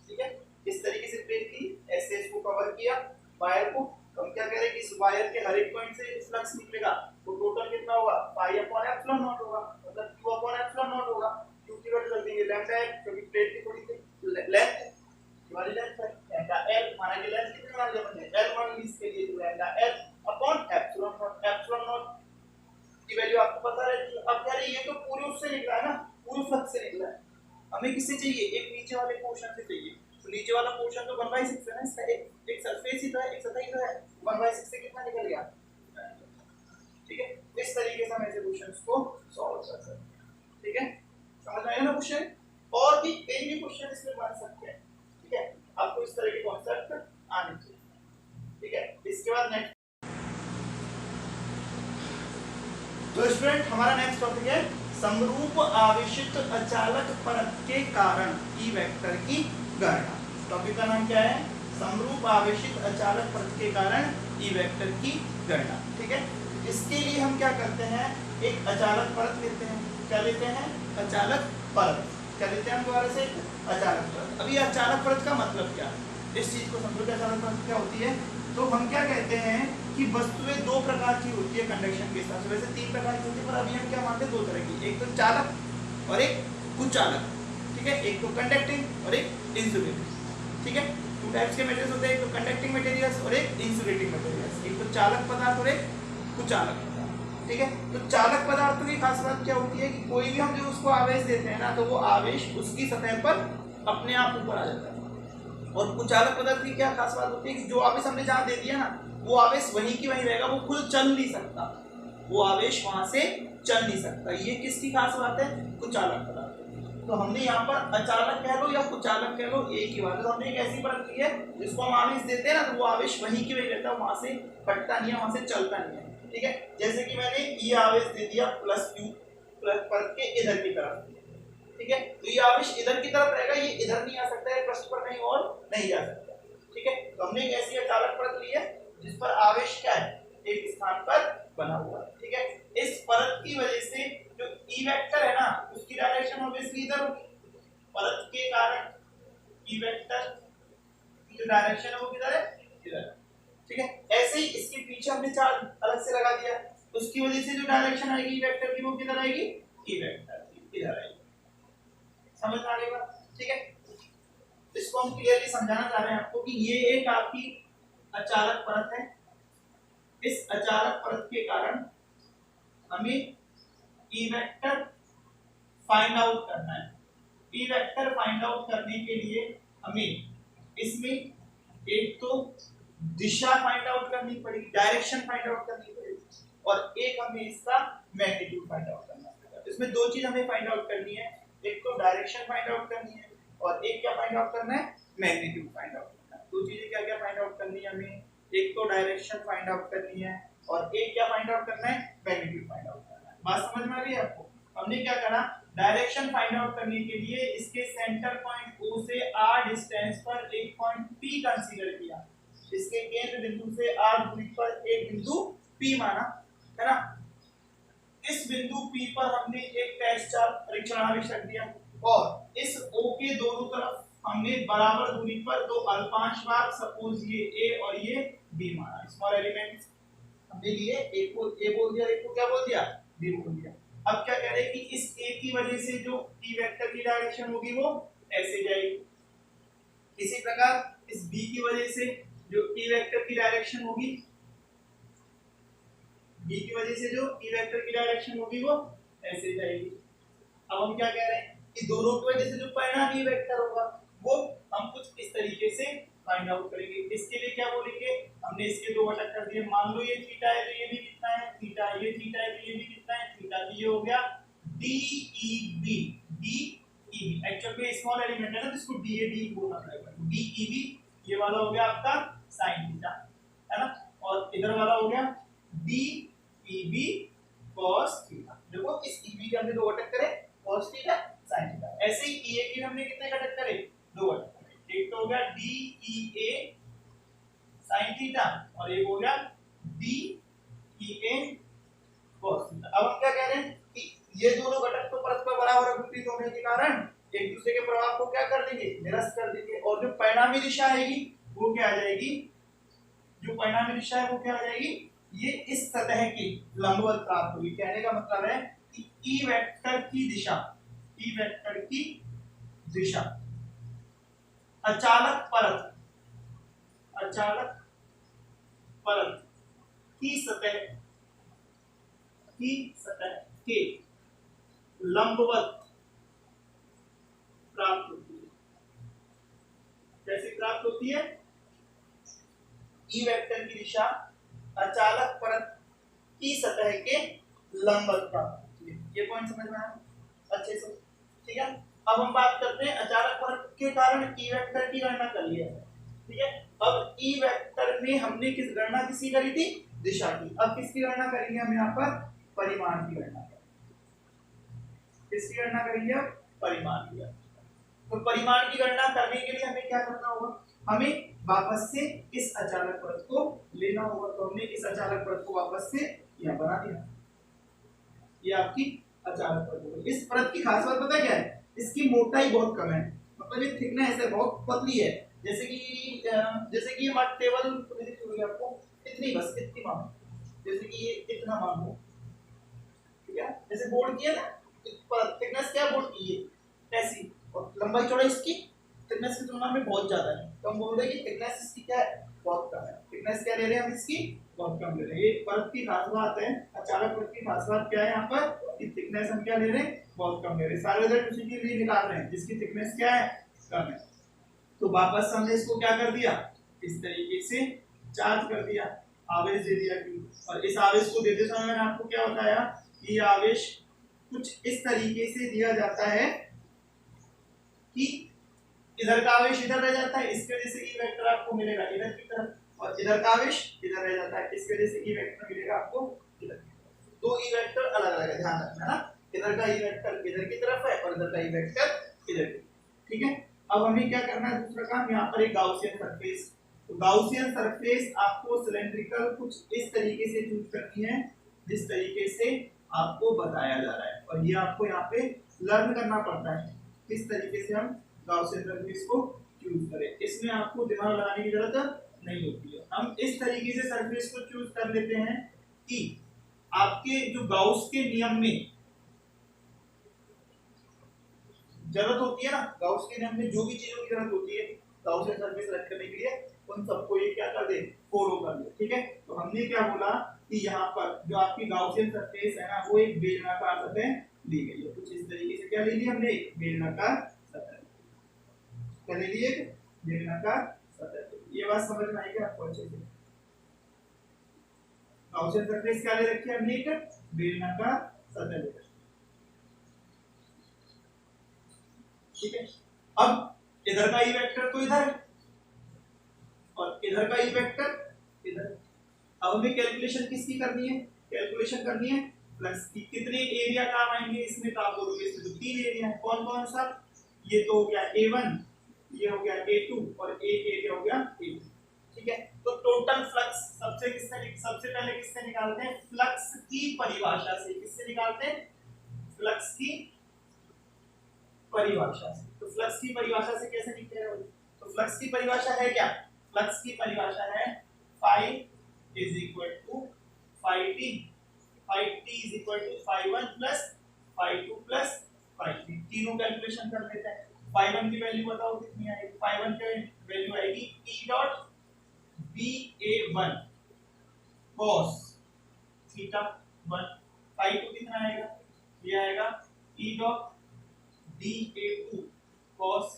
ठीक है। इस तरीके से प्लेट की ऐसे इसको कवर किया वायर को। हम क्या कह रहे हैं कि इस वायर के हर एक पॉइंट से फ्लक्स निकलेगा, तो टोटल कितना होगा, पाई अपॉन एप्सिलॉन नॉट होगा, मतलब q अपॉन एप्सिलॉन नॉट होगा। q की वैल्यू रख देंगे लैम्डा एल, क्योंकि प्लेट की थोड़ी सी लेंथ है, हमारी लेंथ है लैम्डा एल, माना कि लेंथ कितनी मान लिया हमने, l मान ली इसके लिए, तो lambda L upon epsilon naught. Epsilon not की वैल्यू आपको पता रहती है। अब क्या है, ये तो पूरे उससे निकला है ना, पूरे फ्लक्स से निकला है। हमें किससे चाहिए, एक नीचे वाले पोर्शन से चाहिए। तो नीचे वाला पोर्शन तो 1/6 है ना, इसका एक सरफेस ही तो है, एक सतह ही तो है, 1/6 से कितना निकल गया, ठीक है। इस तरीके से हम ऐसे क्वेश्चंस को सॉल्व कर सकते हैं, ठीक है। समझ आया ना क्वेश्चन, और भी कई भी क्वेश्चन इसमें बन सकते हैं, ठीक है। आपको इस तरह के कॉन्सेप्ट आने चाहिए, ठीक है। इसके बाद नेक्स्ट, तो स्टूडेंट हमारा नेक्स्ट टॉपिक है समरूप आवेशित अचालक परत के कारण ई वेक्टर की गणना। टॉपिक का नाम क्या है, समरूप आवेशित अचालक परत के कारण ई वेक्टर की गणना, ठीक है। इसके लिए हम क्या करते हैं, एक अचालक परत लेते हैं। क्या लेते हैं, अचालक परत। क्या लेते हैं हम दोबारा से, अचालक परत। अभी अचालक परत का मतलब क्या है, इस चीज को समझो कि अचालक परत क्या होती है। तो हम क्या कहते हैं कि वस्तुएं दो प्रकार की होती है कंडक्शन के हिसाब से, वैसे 3 प्रकार की होती है, पर अभी हम क्या मानते हैं 2 तरह की, एक तो चालक और एक कुचालक, ठीक है। एक तो कंडक्टिंग और एक इंसुलेटिंग, ठीक है। 2 टाइप्स के मटेरियल्स होते हैं, एक तो कंडक्टिंग मटेरियल्स और एक इंसुलेटिंग मटेरियल्स। एक तो चालक पदार्थ और एक कुचालक पदार्थ, ठीक है। तो चालक पदार्थों की खास बात क्या होती है कि कोई भी हम जो उसको आवेश देते हैं ना, तो वो आवेश उसकी सतह पर अपने आप ऊपर आ जाता है। और कुचालक पदार्थ की क्या खास बात होती है कि जो आवेश हमने जहां दे दिया ना, वो आवेश वहीं की वहीं रहेगा, वो खुद चल नहीं सकता, वो आवेश वहां से चल नहीं सकता। ये किसकी खास बात है, कुचालक पदार्थ। तो हमने यहाँ पर अचालक कह लो या कुचालक कह लो, एक ही बात है। तो हमने एक ऐसी परत ली है जिसको हम आवेश देते हैं ना, तो वो आवेश वहीं की वहीं रहता है, वहां से हटता नहीं है, वहां से चलता नहीं है, ठीक है। जैसे कि मैंने ये आवेश दे दिया प्लस q परत के इधर की तरफ, ठीक है। तो ये आवेश इधर की तरफ रहेगा, ये इधर नहीं आ सकता है, पृष्ठ पर कहीं और नहीं जा सकता, ठीक है। तो हमने एक ऐसी अचालक परत ली है जिस पर आवेश क्या है, एक स्थान पर बना हुआ है, ठीक है। इस परत की वजह से जो ई वेक्टर है ना, उसकी डायरेक्शन ऑब्वियसली इधर होगी। परत के कारण ई वेक्टर की जो डायरेक्शन है वो किधर है, इधर, ठीक है। ऐसे ही इसके पीछे हमने चार्ज अलग से लगा दिया, उसकी वजह से जो डायरेक्शन आएगी ई वेक्टर की वो किधर आएगी, ई वेक्टर की इधर आएगी। समझ आ गई बात, ठीक है। इसको हम क्लियरली समझाना चाह रहे हैं आपको कि ये एक आपकी अचालक परत है। इस अचालक परत के कारण हमें ई वेक्टर फाइंड आउट करना है। ई वेक्टर फाइंड आउट करने के लिए हमें इसमें एक तो दिशा फाइंड आउट करनी पड़ेगी, डायरेक्शन फाइंड आउट करनी पड़ेगी, और एक हमें इसका मैग्नीट्यूड फाइंड आउट करना पड़ेगा। इसमें 2 चीज हमें फाइंड आउट करनी है, एक तो डायरेक्शन फाइंड आउट करनी है और एक क्या फाइंड आउट करना है, मैग्नीट्यूड फाइंड आउट करना है। 2 चीजें क्या क्या फाइंड आउट करनी है हमें, एक तो डायरेक्शन फाइंड आउट करनी है और एक क्या फाइंड आउट करना है, मैग्नीट्यूड फाइंड आउट करना है। बात समझ में आ गई आपको। हमने क्या करा, डायरेक्शन फाइंड आउट करने के लिए इसके सेंटर पॉइंट O से r डिस्टेंस पर एक पॉइंट P कंसीडर किया, इसके केंद्र बिंदु से r दूरी पर एक बिंदु P माना, है ना। इस बिंदु P पर हमने एक टेस्ट चार्ज परीक्षण आवेश रख दिया और इस O के दोनों तरफ हमने बराबर दूरी पर 2 अल्पांश भाग, सपोज ये A और ये B माना। स्मॉल एलिमेंट्स हमने लिए, एक को A बोल दिया, एक को क्या बोल दिया, B बोल दिया। अब क्या कह रहे हैं कि इस A की वजह से जो P वेक्टर की डायरेक्शन होगी वो ऐसे जाएगी, इसी प्रकार इस B की वजह से जो P वेक्टर की डायरेक्शन होगी, B की वजह से जो P वेक्टर की डायरेक्शन होगी वो ऐसे जाएगी। अब हम क्या कह रहे हैं कि दोनों की वजह से जो परिणामी वेक्टर होगा वो हम कुछ इस तरीके से फाइंड आउट करेंगे। इसके लिए क्या बोलेंगे, हमने इसके दो घटक कर दिए, मान लो ये थीटा है तो ये भी कितना है थीटा, ये थीटा है तो ये भी कितना है थीटा, तो ये हो गया DEB। DEB एक्चुअल में स्मॉल एलिमेंट है ना, तो इसको DAD बोलना पड़ेगा। DEB ये वाला हो गया आपका sin थीटा, है ना, और इधर वाला हो गया DEB cos थीटा। देखो इस EB के हमने दो घटक करे, cos थीटा sin थीटा। ऐसे ही EA के हमने कितने घटक करे, दो घटक करे। एक तो हो गया DEA sin थीटा और एक हो गया DEA cos थीटा। अब हम क्या कह रहे हैं कि ये दोनों घटक तो परस्पर बराबर विपरीत होने के कारण एक दूसरे के प्रभाव को क्या कर देंगे, निरस्त कर देंगे, और जो परिणामी दिशा आएगी वो क्या आ जाएगी, जो परिणामी दिशा है वो क्या आ जाएगी, ये इस सतह की लंबवत प्राप्त होगी। कहने का मतलब है कि ई वेक्टर की दिशा, ई वेक्टर की दिशा अचालक परत, अचालक परत की सतह के लंबवत प्राप्त होती है। कैसे प्राप्त होती है, ई वेक्टर की दिशा अचालक परत की सतह के लंबवत प्राप्त होती है। ये पॉइंट समझ में आया अच्छे से, ठीक है। अब हम बात करते हैं अचालक परत के कारण ई वेक्टर की गणना कर लिया है, ठीक है। अब ई वेक्टर में हमने किस गणना किसकी करी थी, दिशा की। अब किसकी गणना करेंगे हम यहाँ पर, परिमाण की गणना करेंगे। किसकी गणना करेंगे, परिमाण की गणना। तो परिमाण की गणना करने के लिए हमें क्या करना होगा, हमें वापस से इस अचालक परत को लेना होगा। तो हमने इस अचालक परत को वापस से यहाँ बना दिया, ये आपकी अचालक परत हो गई। इस परत की खास बात पता क्या है, इसकी मोटाई बहुत कम है, मतलब ये थिकनेस है बहुत पतली है। जैसे कि ये मट टेबल आपको इतनी, बस इतनी मान, जैसे कि ये इतना मान लो, ठीक है। जैसे बोर्ड की है ना, थिकनेस क्या बोर्ड की है ऐसी, और लंबाई चौड़ाई इसकी थिकनेस की तुलना में बहुत ज्यादा है, तो हम बोल रहे हैं कि थिकनेस इसकी क्या है, बहुत कम है। थिकनेस क्या ले रहे हैं हम, इसकी बहुत कम ले रहे हैं। ये परत की खास बात है, अचालक परत की खास बात क्या है यहाँ पर, कि थिकनेस हम क्या ले रहे हैं, बहुत कम ले रहे हैं। सारे रिजल्ट उसी के लिए निकाल रहे हैं जिसकी थिकनेस क्या है, कम है। तो वापस हमने इसको क्या कर दिया, इस तरीके से चार्ज कर दिया, आवेश दे दिया कि, और इस आवेश को देते समय मैंने आपको क्या बताया कि ये आवेश कुछ इस तरीके से दिया जाता है कि इधर का आवेश इधर रह जाता है, इसके वजह से ई वेक्टर आपको मिलेगा इधर की तरफ, और इधर का आवेश इधर रह जाता है, इसके वजह से ई वेक्टर मिलेगा आपको इधर की तरफ। दो ई वेक्टर अलग अलग है, ध्यान रखना ना, इधर का ई वेक्टर इधर की तरफ है और इधर का ई वेक्टर इधर की, ठीक है। अब हमें क्या करना है, दूसरा काम, यहाँ पर एक गाउसियन सरफेस। तो गाउसियन सरफेस आपको सिलेंड्रिकल कुछ इस तरीके से चूज करनी है जिस तरीके से आपको बताया जा रहा है, और ये आपको यहाँ पे लर्न करना पड़ता है किस तरीके से हम गाउसियन सरफेस को चूज करें। इसमें आपको दिमाग लगाने की जरूरत नहीं होती है। हम इस तरीके से सरफेस को चूज कर लेते हैं कि आपके जो गाउस के नियम में जरूरत होती है ना, गाउस के नियम में जो भी चीजों की जरूरत होती है गाउसियन सरफेस रख करने के लिए, उन सबको ये क्या कर दे, फॉलो कर ले, ठीक है। तो हमने क्या बोला कि यहाँ पर जो आपकी गाउसियन सरफेस है ना, वो एक बेलनाकार सतह ली गई है। कुछ इस तरीके से क्या ले ली हमने, बेलनाकार सतह, क्या ले ली, एक बेलनाकार सतह। ये बात समझ में आई क्या आपको अच्छे से, गाउसियन सरफेस क्या ले रखी है हमने, एक बेलनाकार सतह ले रखी, ठीक है। अब इधर का ई वेक्टर तो इधर है और इधर का ई वेक्टर इधर। अब हमें कैलकुलेशन किसकी करनी है, कैलकुलेशन करनी है फ्लक्स की। कितने एरिया काम आएंगे इसमें, तो आप बोलोगे इसमें तो 3 एरिया है। कौन कौन सा, ये तो हो गया A1, ये हो गया A2 और एक एरिया हो गया A3, ठीक है। तो टोटल फ्लक्स सबसे पहले किससे निकालते हैं, फ्लक्स की परिभाषा से। किससे निकालते हैं, फ्लक्स की परिभाषा से। तो फ्लक्स की परिभाषा से कैसे निकलेगा, तो फ्लक्स की परिभाषा है क्या, फ्लक्स की परिभाषा है phi is equal to phi t, phi t is equal to phi 1 plus phi 2 plus phi 3। तीनों कैलकुलेशन कर लेते हैं। phi 1 की वैल्यू बताओ कितनी आएगी, phi 1 की वैल्यू आएगी e dot ba1 cos theta 1। phi 2 कितना आएगा, ये आएगा e dot ba2 cos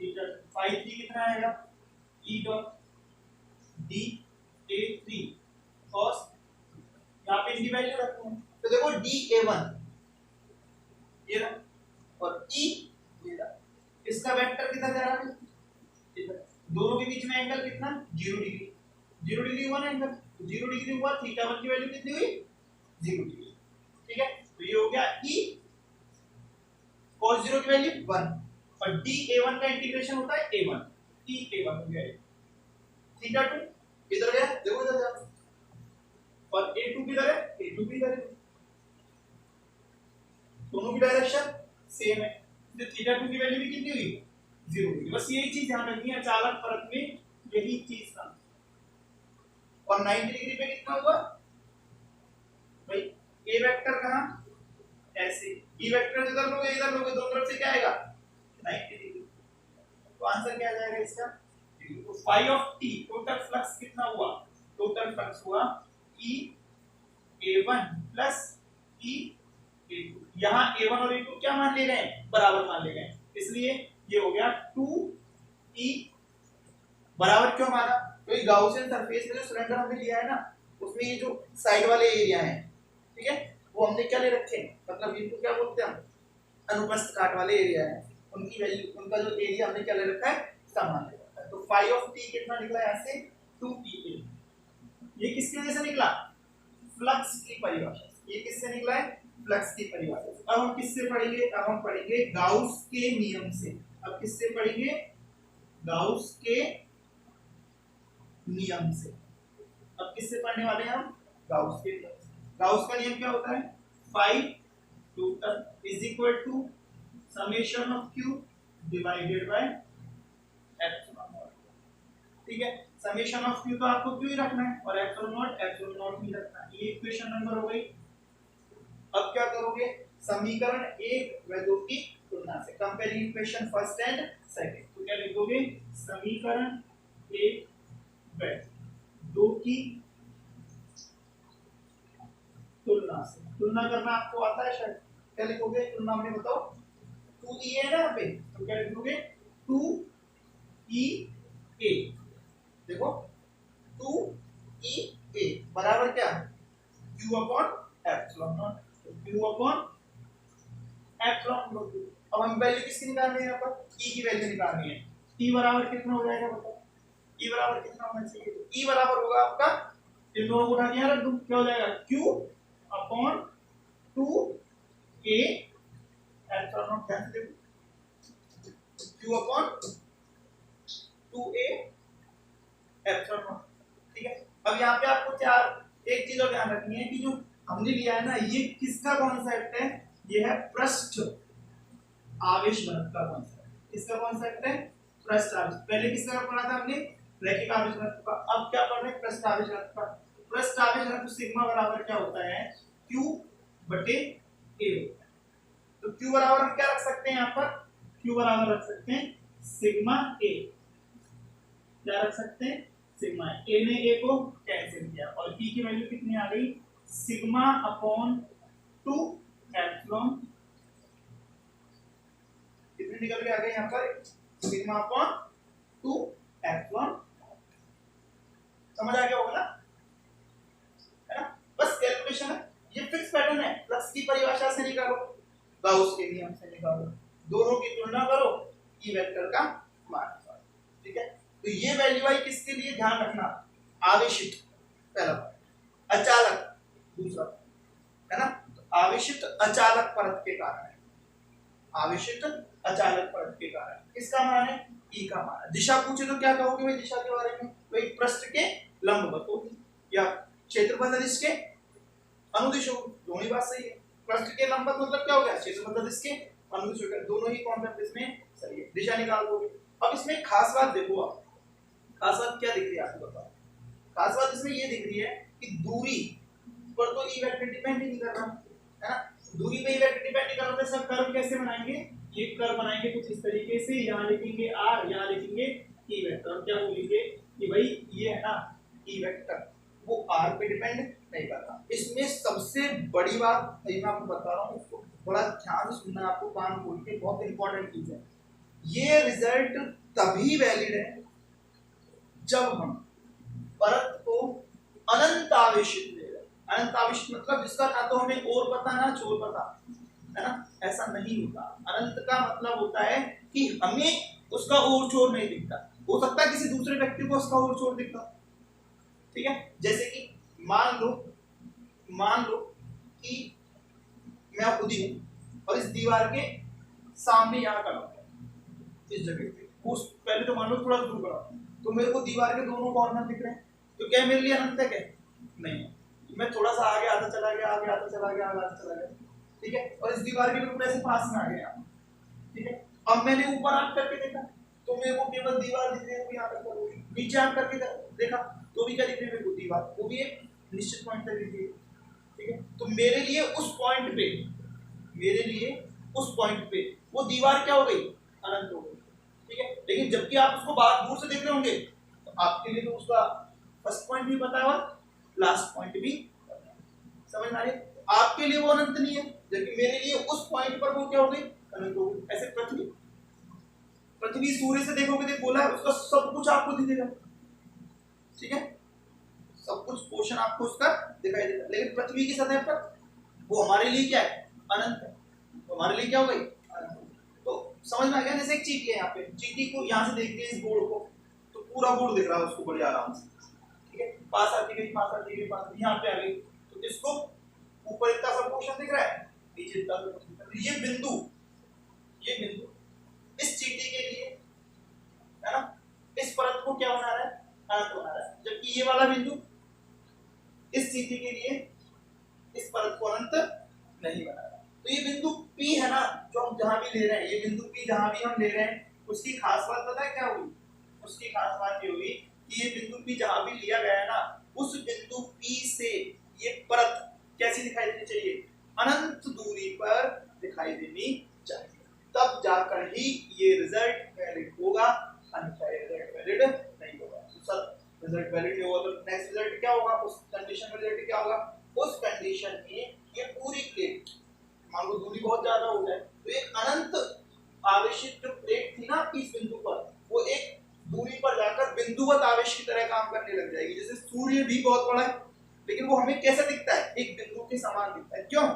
theta. phi 3 कितना आएगा, E dot D A 3 cos, यहाँ पे इनकी वैल्यू रखते हैं तो देखो डी ए 1 ये रहा और ई ये रहा, इसका वेक्टर कितना जा रहा है इधर, दोनों के बीच में एंगल कितना 0 डिग्री, 0 डिग्री हुआ ना एंगल, 0 डिग्री हुआ, थीटा 1 की वैल्यू कितनी हुई 0 डिग्री, ठीक है। तो ये हो गया ई cos 0 की वैल्यू 1 और d a1 का इंटीग्रेशन होता है a1, e a1 हो गया, थीटा 2 इधर गया, देखो इधर जाओ, और a2 किधर है, a2 भी इधर है, दोनों की डायरेक्शन सेम है, तो थीटा 2 की वैल्यू भी कितनी हुई 0 हुई। बस यही चीज ध्यान रखनी है, अचालक परत में यही चीज था। और 90 डिग्री पे कितना हुआ भाई, a वेक्टर कहां ऐसे, e वेक्टर इधर लोगे दोनों तरफ से क्या आएगा 90 डिग्री, तो आंसर क्या आ जाएगा इसका, तो phi of t total flux कितना हुआ, टोटल फ्लक्स हुआ e a1 plus e a2, यहां a1 और a2 क्या मान ले गए बराबर मान ले गए, इसलिए ये हो गया 2e बराबर क्यों माना, तो ये गाउसियन सरफेस में जो सिलेंडर हमने लिया है ना उसमें ये जो साइड वाले एरिया हैं, ठीक है, वो हमने क्या ले रखे हैं, मतलब इनको क्या बोलते हैं हम अनुप्रस्थ काट वाले एरिया है, उनकी वैल्यू, उनका जो एरिया हमने क्या ले रखा है समान ले रखा है। तो फाई ऑफ t कितना निकला यहां से 2pa, ये किसकी वजह से निकला फ्लक्स की परिभाषा से, ये किससे निकला है फ्लक्स की परिभाषा से। अब हम किससे पढ़ेंगे, अब हम पढ़ेंगे गाउस के नियम से, अब किससे पढ़ेंगे गाउस के नियम से, अब किससे पढ़ने वाले हैं हम गाउस के नियम से। गाउस का नियम क्या होता है, phi total is equal to summation of q divided by epsilon naught, ठीक है, समेशन ऑफ q तो आपको q ही रखना है और एप्सिलॉन नॉट ही रखना है, ये इक्वेशन नंबर हो गई। अब क्या करोगे, समीकरण 1 व 2 की तुलना से, comparing equation first and second, तो क्या लिखोगे समीकरण 1 व 2 की तुलना से, तुलना करना आपको आता है शायद, क्या लिखोगे तुलना में बताओ, 2e है ना यहाँ पे, तो क्या लिखोगे 2e a, देखो 2e a बराबर क्या q upon epsilon not, q upon epsilon not. अब हम वैल्यू किसकी निकालनी है, यहाँ पर e की वैल्यू निकालनी है, e बराबर कितना हो जाएगा बताओ, e बराबर कितना होना चाहिए, e बराबर होगा आपका, इन दोनों को उठा के यहाँ रख दूं, क्या हो जाएगा q upon 2a epsilon not, ध्यान से देखो q upon 2a epsilon naught, ठीक है। अब यहाँ पे आपको चार एक चीज और ध्यान रखनी है कि जो हमने लिया है ना ये किसका कॉन्सेप्ट है, ये है पृष्ठ आवेश घनत्व का कॉन्सेप्ट, किसका कॉन्सेप्ट है पृष्ठ आवेश, पहले किसका पढ़ा था हमने रैखिक आवेश घनत्व का, अब क्या पढ़ रहे हैं पृष्ठ आवेश घनत्व का। पृष्ठ आवेश घनत्व सिग्मा बराबर क्या होता है q बटे a होता है, तो q बराबर हम क्या रख सकते हैं यहाँ पर, q बराबर रख सकते हैं सिग्मा a, क्या रख सकते हैं सिग्मा a ने a को कैंसिल किया और e की वैल्यू कितनी आ गई सिग्मा अपॉन 2 एप्सिलॉन, कितने निकल के आ गए यहाँ पर सिग्मा अपॉन 2 एप्सिलॉन, समझ आ गया होगा ना, है ना, बस कैलकुलेशन है, ये फिक्स पैटर्न है, फ्लक्स की परिभाषा से निकालो, गाउस के नियम से निकालो, दोनों की तुलना करो, ई वेक्टर का मान निकालो, ठीक है। तो ये वैल्यू आई किसके लिए ध्यान रखना, आवेशित पहला, अचालक दूसरा, है ना, तो आवेशित अचालक परत के कारण है, आवेशित अचालक परत के कारण किसका मान है ई का मान है। दिशा पूछे तो क्या कहोगे भाई दिशा के बारे में, भाई पृष्ठ के लंबवत होगी या क्षेत्रफल सदिश के अनुदिश होगी, दोनों ही बात सही है, पृष्ठ के लंबवत मतलब क्या हो गया क्षेत्रफल सदिश के अनुदिश हो गया, दोनों ही कॉन्सेप्ट इसमें सही है, दिशा निकाल दोगे। अब इसमें खास बात देखो, आप खास बात क्या दिख रही है आपको बताओ, खास बात इसमें ये दिख रही है कि दूरी पर तो ई वेक्टर डिपेंड नहीं कर रहा है ना, दूरी पे ई वेक्टर डिपेंड नहीं कर रहा, तो सब कर्व कैसे बनाएंगे, ये कर्व बनाएंगे कुछ इस तरीके से, यहाँ लिखेंगे r, यहाँ लिखेंगे ई वेक्टर, और क्या बोलेंगे कि भाई ये है ना ई वेक्टर वो r पे डिपेंड नहीं करता। इसमें सबसे बड़ी बात मैं आपको बता रहा हूँ, उसको बड़ा ध्यान से सुनना, आपको कान खोल के, बहुत इंपॉर्टेंट चीज है, ये रिजल्ट तभी वैलिड है जब हम परत को अनंत आवेशित ले रहे हैं, अनंत आवेशित मतलब जिसका ना तो हमें और पता ना छोर पता, है ना, ऐसा नहीं होता। अनंत का मतलब होता है कि हमें उसका और छोर नहीं दिखता, हो सकता है किसी दूसरे व्यक्ति को उसका और छोर दिखता, ठीक है। जैसे कि मान लो कि मैं खुद ही हूं और इस दीवार के सामने यहाँ खड़ा हूं, इस जगह पे, उस पहले तो मान लो थोड़ा दूर खड़ा हूं, तो मेरे को दीवार के दोनों कॉर्नर दिख रहे हैं, तो क्या मेरे लिए अनंत है क्या? नहीं। मैं थोड़ा सा आगे आता चला गया, आगे आता चला गया, आगे आता चला गया, ठीक है, और इस दीवार के बिल्कुल ऐसे पास में आ गया, ठीक है। अब मैंने ऊपर आंख करके देखा तो मेरे को केवल दीवार दिख रही है, यहाँ तक, नीचे आंख करके देखा तो भी क्या दिख रही है मेरे को? दीवार, वो भी एक निश्चित पॉइंट तक दिख रही है, ठीक है। तो मेरे लिए उस पॉइंट पे वो दीवार क्या हो गई? अनंत हो गई, ठीक है। लेकिन जबकि आप उसको बाहर दूर से देख रहे होंगे तो आपके लिए तो उसका फर्स्ट पॉइंट भी पता है और लास्ट पॉइंट भी पता है, समझ में आ रही है? आपके लिए वो अनंत नहीं है, जबकि मेरे लिए उस पॉइंट पर वो क्या हो गई? अनंत हो गई। ऐसे पृथ्वी सूर्य से देखोगे तो बोला है उसका सब कुछ आपको दिखेगा, ठीक है, सब कुछ पोर्शन आपको उसका दिखाई देगा, लेकिन पृथ्वी की सतह पर वो हमारे लिए क्या है? अनंत है, तो हमारे लिए क्या हो गई? अनंत। तो समझ में आ गया? जैसे एक चींटी है, यहाँ पे चींटी को यहाँ से देखते हैं इस बोर्ड को, तो पूरा बोर्ड दिख रहा है उसको बड़े आराम से, ठीक है, पास आती गई, यहाँ पे आ गई, तो इसको ऊपर इतना सा पोर्शन दिख रहा है, नीचे इतना सा पोर्शन दिख रहा है। ये बिंदु इस चींटी के लिए, है ना, इस परत को क्या बना रहा है? अनंत बना रहा है, जबकि ये वाला बिंदु इस चींटी के लिए इस परत को अनंत नहीं बना रहा। तो ये बिंदु P है ना, जो हम जहां भी ले रहे हैं, ये बिंदु P जहां भी हम ले रहे हैं, उसकी खास बात पता है क्या हुई? उसकी खास बात ये हुई कि ये बिंदु P जहां भी लिया गया है ना, उस बिंदु P से ये परत कैसी दिखाई देनी चाहिए? अनंत दूरी पर दिखाई देनी चाहिए, तब जाकर ही ये रिजल्ट वैलिड होगा, अन्यथा रिजल्ट वैलिड नहीं होगा। तो सर रिजल्ट वैलिड नहीं होगा तो नेक्स्ट रिजल्ट क्या होगा? उस कंडीशन में रिजल्ट क्या होगा? उस कंडीशन में ये पूरी प्लेट, मान लो दूरी बहुत ज्यादा हो जाए, तो एक अनंत आवेशित जो प्लेट थी ना इस बिंदु पर, वो एक दूरी पर जाकर बिंदुवत आवेश की तरह काम करने लग जाएगी। जैसे सूर्य भी बहुत बड़ा है, लेकिन वो हमें कैसा दिखता है? एक बिंदु के समान दिखता है। क्यों?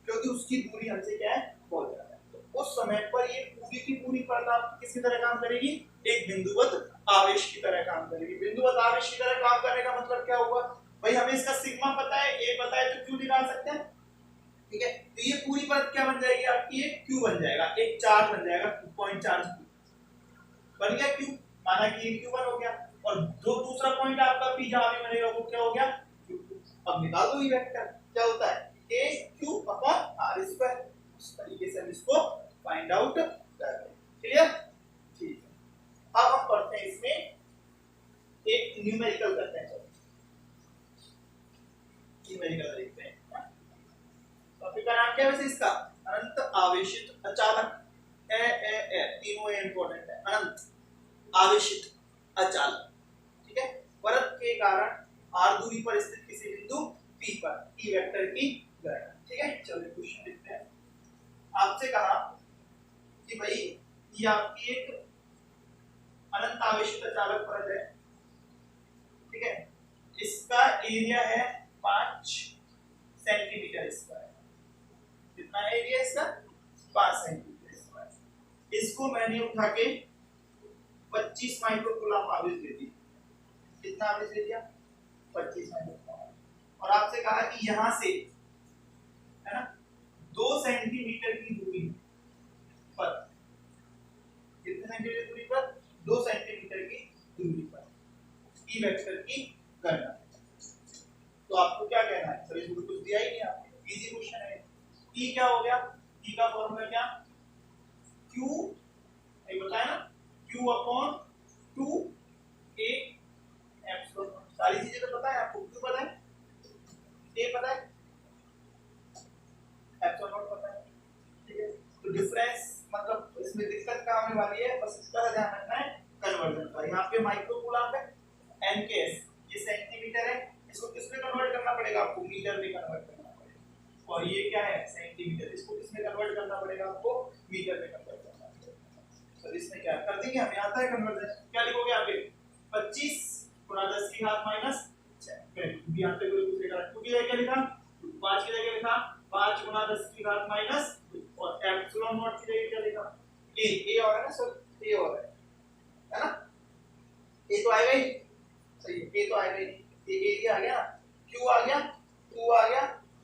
क्योंकि उसकी दूरी हमसे क्या है? बहुत ज्यादा है। तो उस समय पर ये पूरी की पूरी परत किसकी तरह काम करेगी? एक बिंदुवत आवेश की तरह काम करेगी। बिंदुवत आवेश की तरह काम करने का मतलब क्या हुआ? भाई हमें इसका सिग्मा पता है, ए पता है, तो क्यू निकाल सकते हैं, ठीक है। तो ये पूरी परत क्या बन जाएगी आपकी? एक क्यू बन जाएगा, एक चार्ज बन जाएगा, पॉइंट चार्ज बन गया क्यू, माना कि ये Q1 हो गया, और जो दूसरा पॉइंट आपका P जहां भी बनेगा वो क्या हो गया? Q2। अब निकाल दो ये वेक्टर, क्या होता है? KQ/R²। इस तरीके से हम इसको फाइंड आउट करते हैं, क्लियर? ठीक है, अब हम पढ़ते हैं इसमें एक न्यूमेरिकल करते हैं, चलो न्यूमेरिकल देखते हैं। टॉपिक का नाम क्या है वैसे इसका? अनंत आवेशित अचालक, तीनों इंपॉर्टेंट है। अनंत आवेशित अचालक, ठीक है, परत के कारण r दूरी पर स्थित किसी बिंदु P पर P वेक्टर की गणना, ठीक है। चलिए क्वेश्चन देखते हैं। आपसे कहा कि भाई ये आपकी एक अनंत आवेशित अचालक परत है, ठीक है, इसका एरिया है 5 सेंटीमीटर स्क्वायर। कितना एरिया इसका? 5 सेंटीमीटर स्क्वायर। इसको मैंने उठा के 25 माइक्रोकूलम आवेश दे दी। कितना आवेश दे दिया? 25 माइक्रोकूलम। और आपसे कहा कि यहां से, है ना, 2 सेंटीमीटर की दूरी पर, कितने सेंटीमीटर दूरी पर? 2 सेंटीमीटर की दूरी पर ई वेक्टर की गणना। तो आपको क्या कहना है? सर इसमें कुछ दिया ही नहीं आपने, इजी क्वेश्चन है। ई क्या हो गया? ई का फॉर्मूला क्या? Q, ये बताया ना, Q/2A एप्सिलॉन। सारी चीजें तो पता है आपको, Q पता है, A पता है, एप्सिलॉन पता है, ठीक है। तो डिफरेंस मतलब इसमें दिक्कत क्या होने वाली है, बस इसका ध्यान रखना है कन्वर्जन का। यहाँ पे माइक्रोकूलम है, NKS, ये सेंटीमीटर है, इसको किस में कन्वर्ट करना पड़ेगा आपको? मीटर में कन्वर्ट करना पड़ेगा। और ये क्या है? सेंटीमीटर, इसको किस में कन्वर्ट करना पड़ेगा आपको? मीटर में कन्वर्ट करना पड़ेगा। सर इसमें क्या कर देंगे, हमें आता है कन्वर्जन। क्या लिखोगे यहाँ पे? 25 गुणा 10 की घात माइनस 6। क्योंकि यहाँ पे कोई दूसरे का 2 की जगह क्या लिखा, 5 की जगह लिखा 5 गुणा 10 की घात माइनस 2 और एप्सिलॉन नॉट की जगह क्या लिखा ए और है ना सर, ए और है ना, ए तो आएगा ही सही है, ए तो आएगा ही, ए आ गया, क्यू आ गया, 2 आ गया,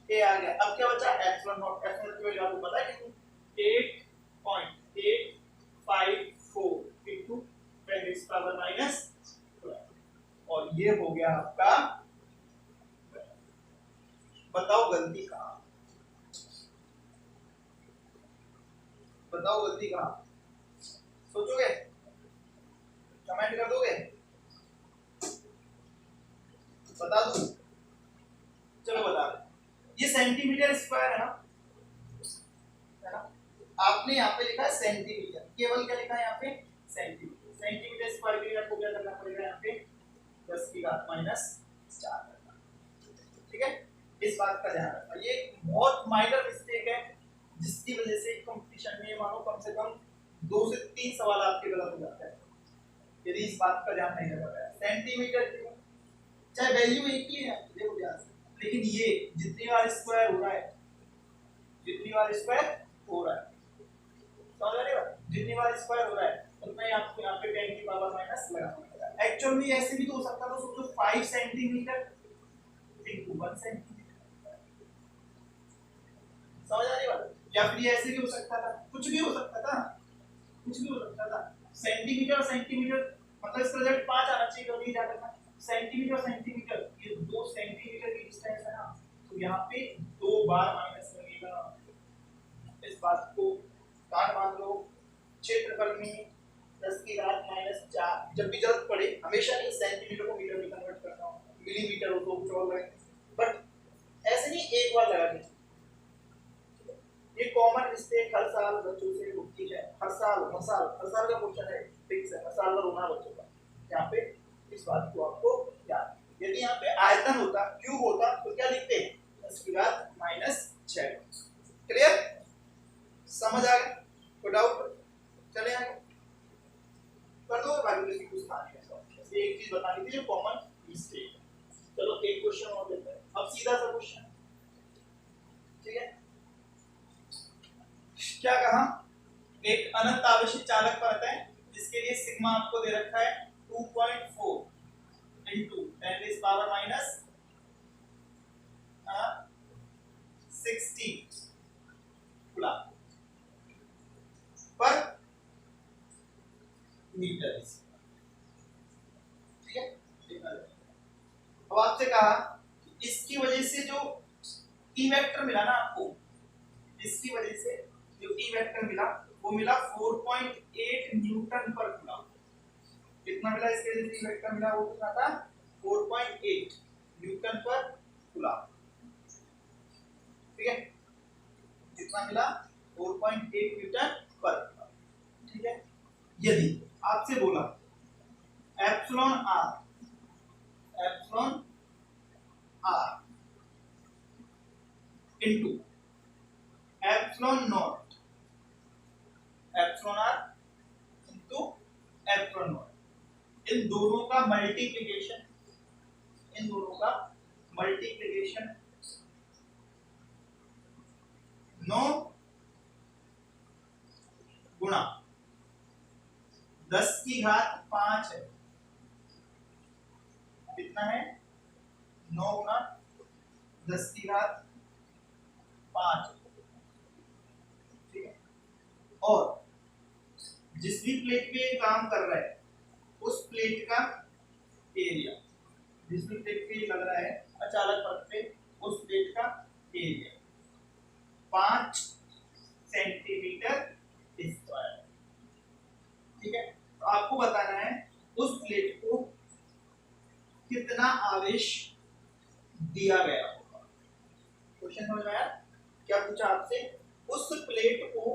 ए आ गया। अब क्या बचा एप्सिलॉन नॉट, एप्सिलॉन की वैल्यू आपको पता है कितनी 8.854 इनटू 10 पावर माइनस 12 और ये हो गया आपका। बताओ गलती कहां, बताओ गलती कहां, सोचोगे, कमेंट कर दोगे, बता दूं, चलो बता दो। ये सेंटीमीटर स्क्वायर है ना, आपने यहाँ पे लिखा है सेंटीमीटर, केवल क्या लिखा है यहाँ पे सेंटीमीटर, सेंटीमीटर स्क्वायर के लिए आपको क्या करना पड़ेगा यहाँ पे 10 की घात माइनस 4 करना, ठीक है। इस बात का ध्यान रखना, ये बहुत माइनर मिस्टेक है जिसकी वजह से कंपटीशन में मानो कम से कम 2 से 3 सवाल आपके गलत हो जाते हैं यदि इस बात का ध्यान नहीं रखा गया। सेंटीमीटर क्यों, चाहे वैल्यू एक ही है देखो ध्यान से, लेकिन ये जितनी बार स्क्वायर हो रहा है, जितनी बार स्क्वायर हो रहा है, समझ रहे हो, जितनी बार स्क्वायर हो रहा है उतना ही आपको यहाँ पे 10 की पावर माइनस लगाना पड़ेगा। एक्चुअल में ऐसे भी तो हो सकता था, सोचो 5 सेंटीमीटर इनटू 1 सेंटीमीटर, समझ आ रही बात, या फिर ऐसे भी हो सकता था, कुछ भी हो सकता था, कुछ भी हो सकता था। सेंटीमीटर सेंटीमीटर मतलब इसका रिजल्ट 5 आना चाहिए, तो नहीं जाता था। सेंटीमीटर सेंटीमीटर ये 2 सेंटीमीटर की डिस्टेंस है ना, तो यहाँ पे 2 बार माइनस लगेगा। इस बात को काट मान लो, क्षेत्रफल में 10 की घात माइनस 4 जब भी जरूरत पड़े, हमेशा नहीं सेंटीमीटर को मीटर में कन्वर्ट करना हो, मिलीमीटर हो तो कुछ और लगे, बट ऐसे नहीं एक बार लगा के। ये कॉमन मिस्टेक हर साल बच्चों से होती है, हर साल का क्वेश्चन है, फिक्स है, हर साल का होना बच्चों का। यहाँ पे इस बात को आपको याद, यदि यहाँ पे आयतन होता, क्यूब होता तो क्या लिखते 10 की घात माइनस 6। क्लियर, समझ आ गया, कोई डाउट, चले आगे कर दो बाकी किसी कुछ था नहीं, एक चीज बतानी थी जो कॉमन मिस्टेक है। चलो एक क्वेश्चन और लेते हैं, अब सीधा सा क्वेश्चन, ठीक है। क्या कहा, एक अनंत आवेशित चालक परत है जिसके लिए सिग्मा आपको दे रखा है 2.4 इनटू 10 पावर माइनस 16 कूलम पर मीटर, ठीक है। अब आपसे कहा इसकी वजह से जो ई वेक्टर मिला ना आपको, इसकी वजह से जो ई वेक्टर मिला वो मिला 4.8 न्यूटन पर कूलम। कितना मिला इसके वजह से ई वेक्टर मिला, वो कितना था 4.8 न्यूटन पर कूलम, ठीक है। कितना मिला 4.8 न्यूटन पर कूलम, ठीक है। यदि आपसे बोला epsilon R into epsilon naught, epsilon R into epsilon naught, इन दोनों का मल्टीप्लिकेशन, इन दोनों का मल्टीप्लिकेशन 9 गुणा 10 की घात 5 है, कितना है 9 गुणा 10 की घात 5, ठीक है। और जिस भी प्लेट पे काम कर रहा है उस प्लेट का एरिया, जिस भी प्लेट पे लग रहा है अचालक परत पे उस प्लेट का एरिया 5 सेंटीमीटर स्क्वायर, ठीक है। तो आपको बताना है उस प्लेट को कितना आवेश दिया गया होगा। क्वेश्चन समझ में आया, क्या पूछा आपसे, उस प्लेट को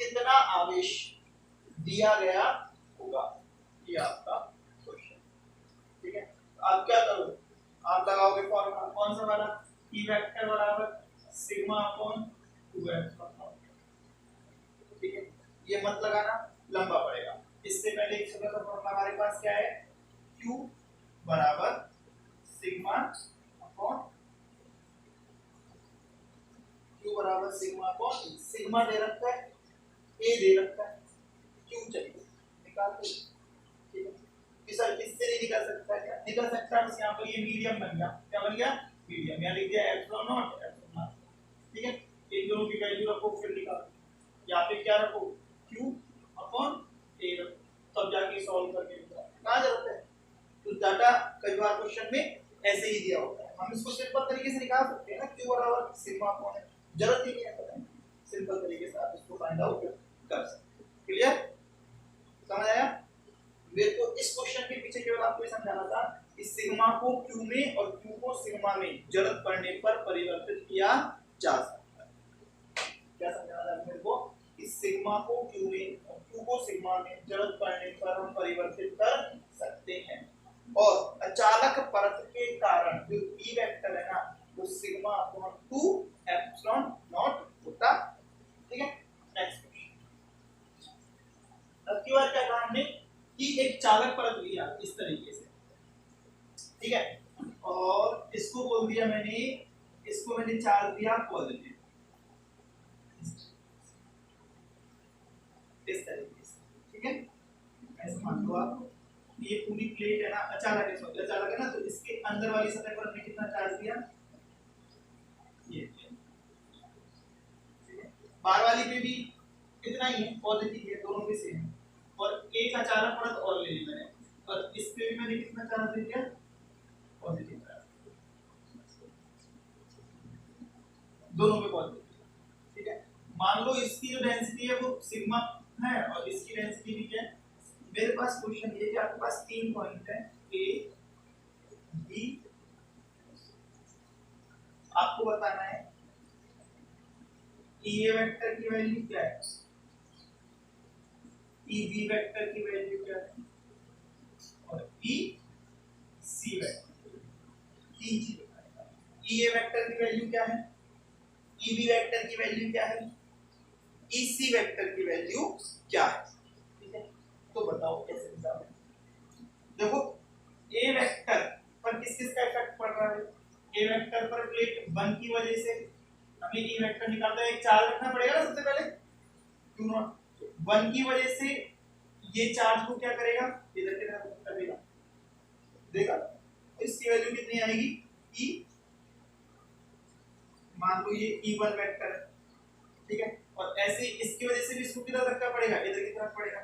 कितना आवेश दिया गया होगा, ये आपका क्वेश्चन, ठीक है। तो आप क्या करो, आप लगाओगे फॉर्मूला कौन सा वाला, ई वेक्टर बराबर सिग्मा अपॉन 2f, ठीक है। ये मत लगाना, लंबा पड़ेगा। इससे पहले एक छोटा सा फॉर्मूला हमारे पास क्या है, Q बराबर सिग्मा अपॉन Q बराबर सिग्मा अपॉन सिग्मा दे रखा है, A दे रखा है, Q चाहिए निकालते हैं। ठीक है, सर इससे नहीं निकल सकता, क्या निकल सकता है? बस यहाँ पर ये मीडियम बन गया, क्या बन गया? मीडियम। यहाँ लिख दिया एप्सिलॉन नॉट एप्सिलॉन नॉट। ठीक है, इन दोनों की वैल्यू रखो, फिर निकालो। यहाँ पे क्या रखो? Q अपॉन A रखो, तब जाके सॉल्व करके निकालो। कहाँ जरूरत है? तो डाटा कई बार क्वेश्चन में ऐसे ही दिया होता है, हम इसको सिंपल तरीके से निकाल सकते हैं ना। Q बराबर सिग्मा अपॉन है, जरूरत ही नहीं है पता नहीं, सिंपल तरीके से आप इसको फाइंड आउट कर सकते हैं। क्लियर? समझ आया? मेरे को इस क्वेश्चन के पीछे केवल आपको ये समझाना था कि सिग्मा को Q में और Q को सिग्मा में जरूरत पड़ने पर परिवर्तित किया जा सकता है। क्या समझाना था मेरे को? इस सिग्मा को Q में और Q को सिग्मा में जरूरत पड़ने पर हम परिवर्तित कर सकते हैं। और अचालक परत के कारण जो E वेक्टर है ना, वो सिग्मा अपॉन 2 एप्सिलॉन नॉट होता। ठीक है, नेक्स्ट क्वेश्चन। अब की बार क्या कहा हमने कि एक चालक परत लिया इस तरीके से, ठीक है, और इसको बोल दिया मैंने, इसको मैंने चार्ज दिया पॉजिटिव इस तरीके से। ठीक है, ऐसे मान लो आप ये पूरी प्लेट है ना, अचालक है ना, तो इसके अंदर वाली सतह पर हमने कितना चार्ज दिया? ये बाहर वाली पे भी कितना ही है, पॉजिटिव है, दोनों भी सेम है। और एक अचालक परत और ले ली मैंने, और इस पे भी मैंने कितना चार्ज दे दिया? पॉजिटिव चार्ज, दोनों पे पॉजिटिव। ठीक है, मान लो इसकी जो डेंसिटी है वो सिग्मा है और इसकी डेंसिटी भी क्या है? मेरे पास क्वेश्चन ये कि आपके पास 3 पॉइंट है A B, आपको बताना है E A वेक्टर की वैल्यू क्या है, E B वेक्टर की वैल्यू क्या है और E C वेक्टर, तीन चीजें। E A वेक्टर की वैल्यू क्या है, E B वेक्टर की वैल्यू क्या है, E C वेक्टर की वैल्यू क्या है। ठीक है, तो बताओ कैसे निकालें? देखो A वेक्टर पर किस किस का इफेक्ट पड़ रहा है? A वेक्टर पर प्लेट 1 की वजह से हमें E वेक्टर निकालना है, एक चार्ज रखना पड़ेगा ना सबसे पहले, क्यों नॉट 1 की वजह से ये चार्ज को क्या करेगा? इधर की तरफ कर देगा, देखा? इसकी वैल्यू कितनी आएगी? E, मान लो ये E1 वेक्टर है, ठीक है, और ऐसे इसकी वजह से भी इसको किधर धक्का पड़ेगा? इधर की तरफ पड़ेगा,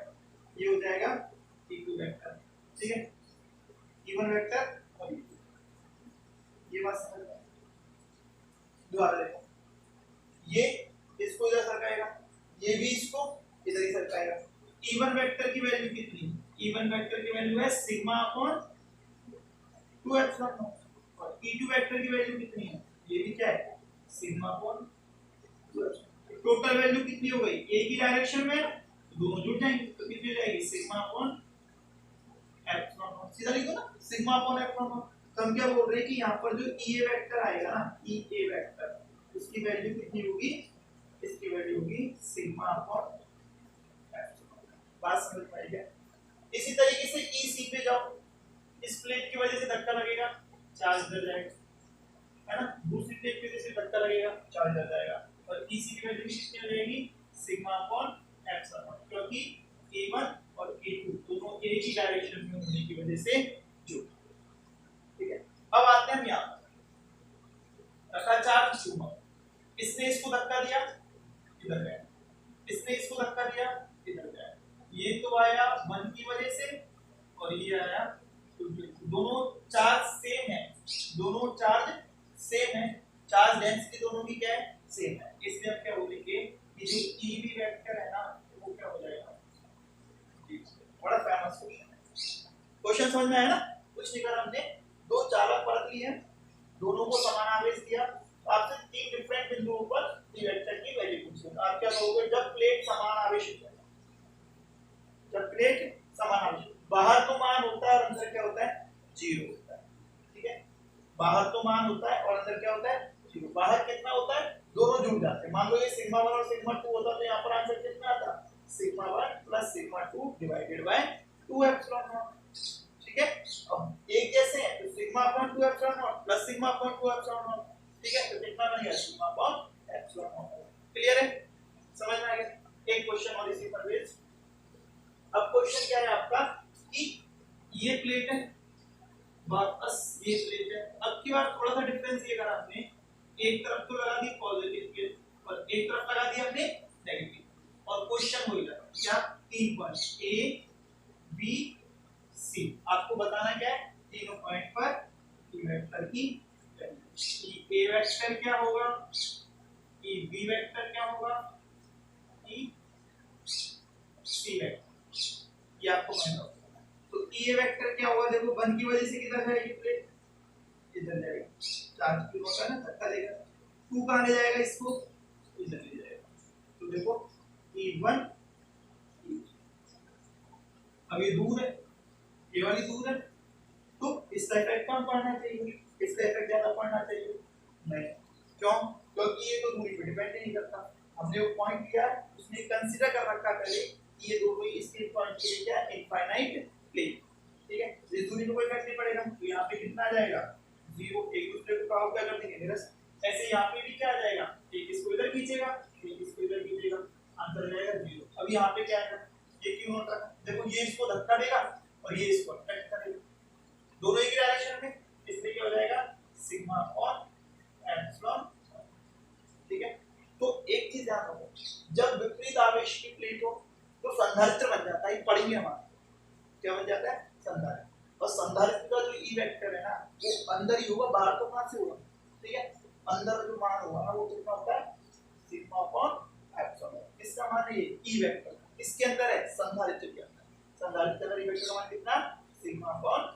ये हो जाएगा E2 वेक्टर। ठीक है, E1 वेक्टर और E2, ये बात समझ में? दोबारा देखो, ये इसको इधर सरकाएगा, ये भी इसको इधर ही सरकाएगा। E1 वेक्टर की वैल्यू कितनी? E1 वेक्टर की वैल्यू है सिग्मा अपॉन 2 एप्सिलॉन नॉट, और E2 वेक्टर की वैल्यू कितनी है? ये भी क्या है? Sigma upon 2 epsilon. Total value कितनी हो गई? एक ही डायरेक्शन में दोनों जुड़ जाएंगे, तो कितनी हो जाएगी? Sigma upon epsilon not. सीधा लिखो ना, सिग्मा अपॉन एप्सिलॉन नॉट। तो हम क्या बोल रहे हैं कि यहाँ पर जो EA वेक्टर आएगा ना, EA वेक्टर, उसकी वैल्यू कितनी होगी? इसकी वैल्यू होगी सिग्मा अपॉन एप्सिलॉन। बात समझ में आई क्या? इसी तरीके से EC पे जाओ, इस प्लेट की वजह से धक्का लगेगा, चार्ज इधर जाएगा, है ना, दूसरी प्लेट की वजह से धक्का लगेगा, चार्ज इधर जाएगा, और EC की वैल्यू कितनी हो जाएगी? सिग्मा अपॉन एप्सिलॉन, क्योंकि A1 और A2 दोनों एक ही डायरेक्शन में होने की वजह से जुड़। ठीक है, अब आते हैं हम यहाँ पर, रखा चार्ज Q1, इसने इसको धक्का दिया, इधर गया, इसने इसको धक्का दिया, इधर गया, ये तो आया 1 की वजह से और ये आया 2 की। दोनों चार्ज सेम है, दोनों चार्ज सेम है, चार्ज डेंसिटी दोनों की क्या है? सेम है, इसलिए हम क्या बोलेंगे कि जो EB वेक्टर है ना, वो क्या हो जाएगा? बड़ा फेमस क्वेश्चन है, क्वेश्चन समझ में आया ना? कुछ नहीं करा हमने, दो चालक परत ली है, दोनों को समान आवेश दिया, तो आपसे 3 डिफरेंट बिंदुओं पर E वेक्टर की वैल्यू पूछी। आप क्या कहोगे? जब प्लेट समान आवेशित है, जब प्लेट समान आवेशित, बाहर तो मान होता है और अंदर क्या होता है? 0 होता है। ठीक है, बाहर तो मान होता है और अंदर क्या होता है? 0। बाहर कितना होता है? दोनों जुड़ जाते हैं। मान लो ये सिग्मा 1 और सिग्मा 2 होता तो यहाँ पर आंसर कितना आता? Sigma 1 plus sigma 2 divided by 2 epsilon naught. ठीक है, अब एक जैसे हैं तो sigma upon 2 epsilon not plus sigma upon 2 epsilon naught, ठीक है, तो कितना बन गया sigma upon epsilon not. Clear है, समझ में आ गया? एक क्वेश्चन और इसी पर बेस्ड। अब क्वेश्चन क्या है आपका कि ये प्लेट है वापस ये प्लेट है, अब की बार थोड़ा सा डिफरेंस ये करा हमने, एक तरफ तो लगा दी पॉजिटिव प्लेट और एक तरफ लगा दी हमने नेगेटिव, और क्वेश्चन वही रहा क्या, 3 पॉइंट ए बी सी, आपको बताना क्या है तीनों पॉइंट पर ई वेक्टर की वैल्यू। ए वेक्टर क्या होगा, ई बी वेक्टर क्या होगा, ई सी वेक्टर, ये आपको मालूम है। तो ई वेक्टर क्या होगा, देखो 1 की वजह से किधर जाएगी प्लेट, इधर जाएगा, चार्ज की होता है ना, धक्का देगा, 2 कहां ले जाएगा इसको, इधर ले जाएगा। तो देखो E1 अब ये दूर है, ये वाली दूर है, तो इसका इफेक्ट कम पड़ना चाहिए, इसका इफेक्ट ज्यादा पड़ना चाहिए नहीं, क्यों, क्योंकि ये तो दूरी पे डिपेंड नहीं करता, हमने वो पॉइंट लिया उसने कंसीडर कर रखा पहले कि ये दोनों इसके पॉइंट के लिए क्या इनफाइनाइट प्लेन, ठीक है, इस दूरी पे कोई इफेक्ट नहीं पड़ेगा, तो यहाँ पे कितना आ जाएगा 0, एक दूसरे को क्रॉस कर देंगे नियरेस्ट, ऐसे यहाँ पे भी क्या आ जाएगा, एक इसको इधर खींचेगा एक इसको इधर खींचेगा, आंसर आ जाएगा 0। अब यहाँ पे क्या आएगा, ये क्यों होता है, देखो ये इसको धक्का देगा और ये इसको अट्रैक्ट करेगा, दोनों एक डायरेक्शन में, इसलिए क्या हो जाएगा सिग्मा अपॉन एप्सिलॉन, ठीक है। तो एक चीज ध्यान रखो, जब विपरीत आवेश की प्लेट हो तो संधारित्र बन जाता है, पढ़ेंगे हम, क्या बन जाता है संधारित्र, और संधारित्र का जो ई वेक्टर है ना वो अंदर ही होगा, बाहर तो कहां से होगा, ठीक है, अंदर जो मान होगा ना वो कितना होता है सिग्मा अपॉन एप्सिलॉन, इसका मान है ई वेक्टर, इसके अंदर है संधारित्र के अंदर, संधारित्र का ई वेक्टर का मान कितना सिग्मा अपॉन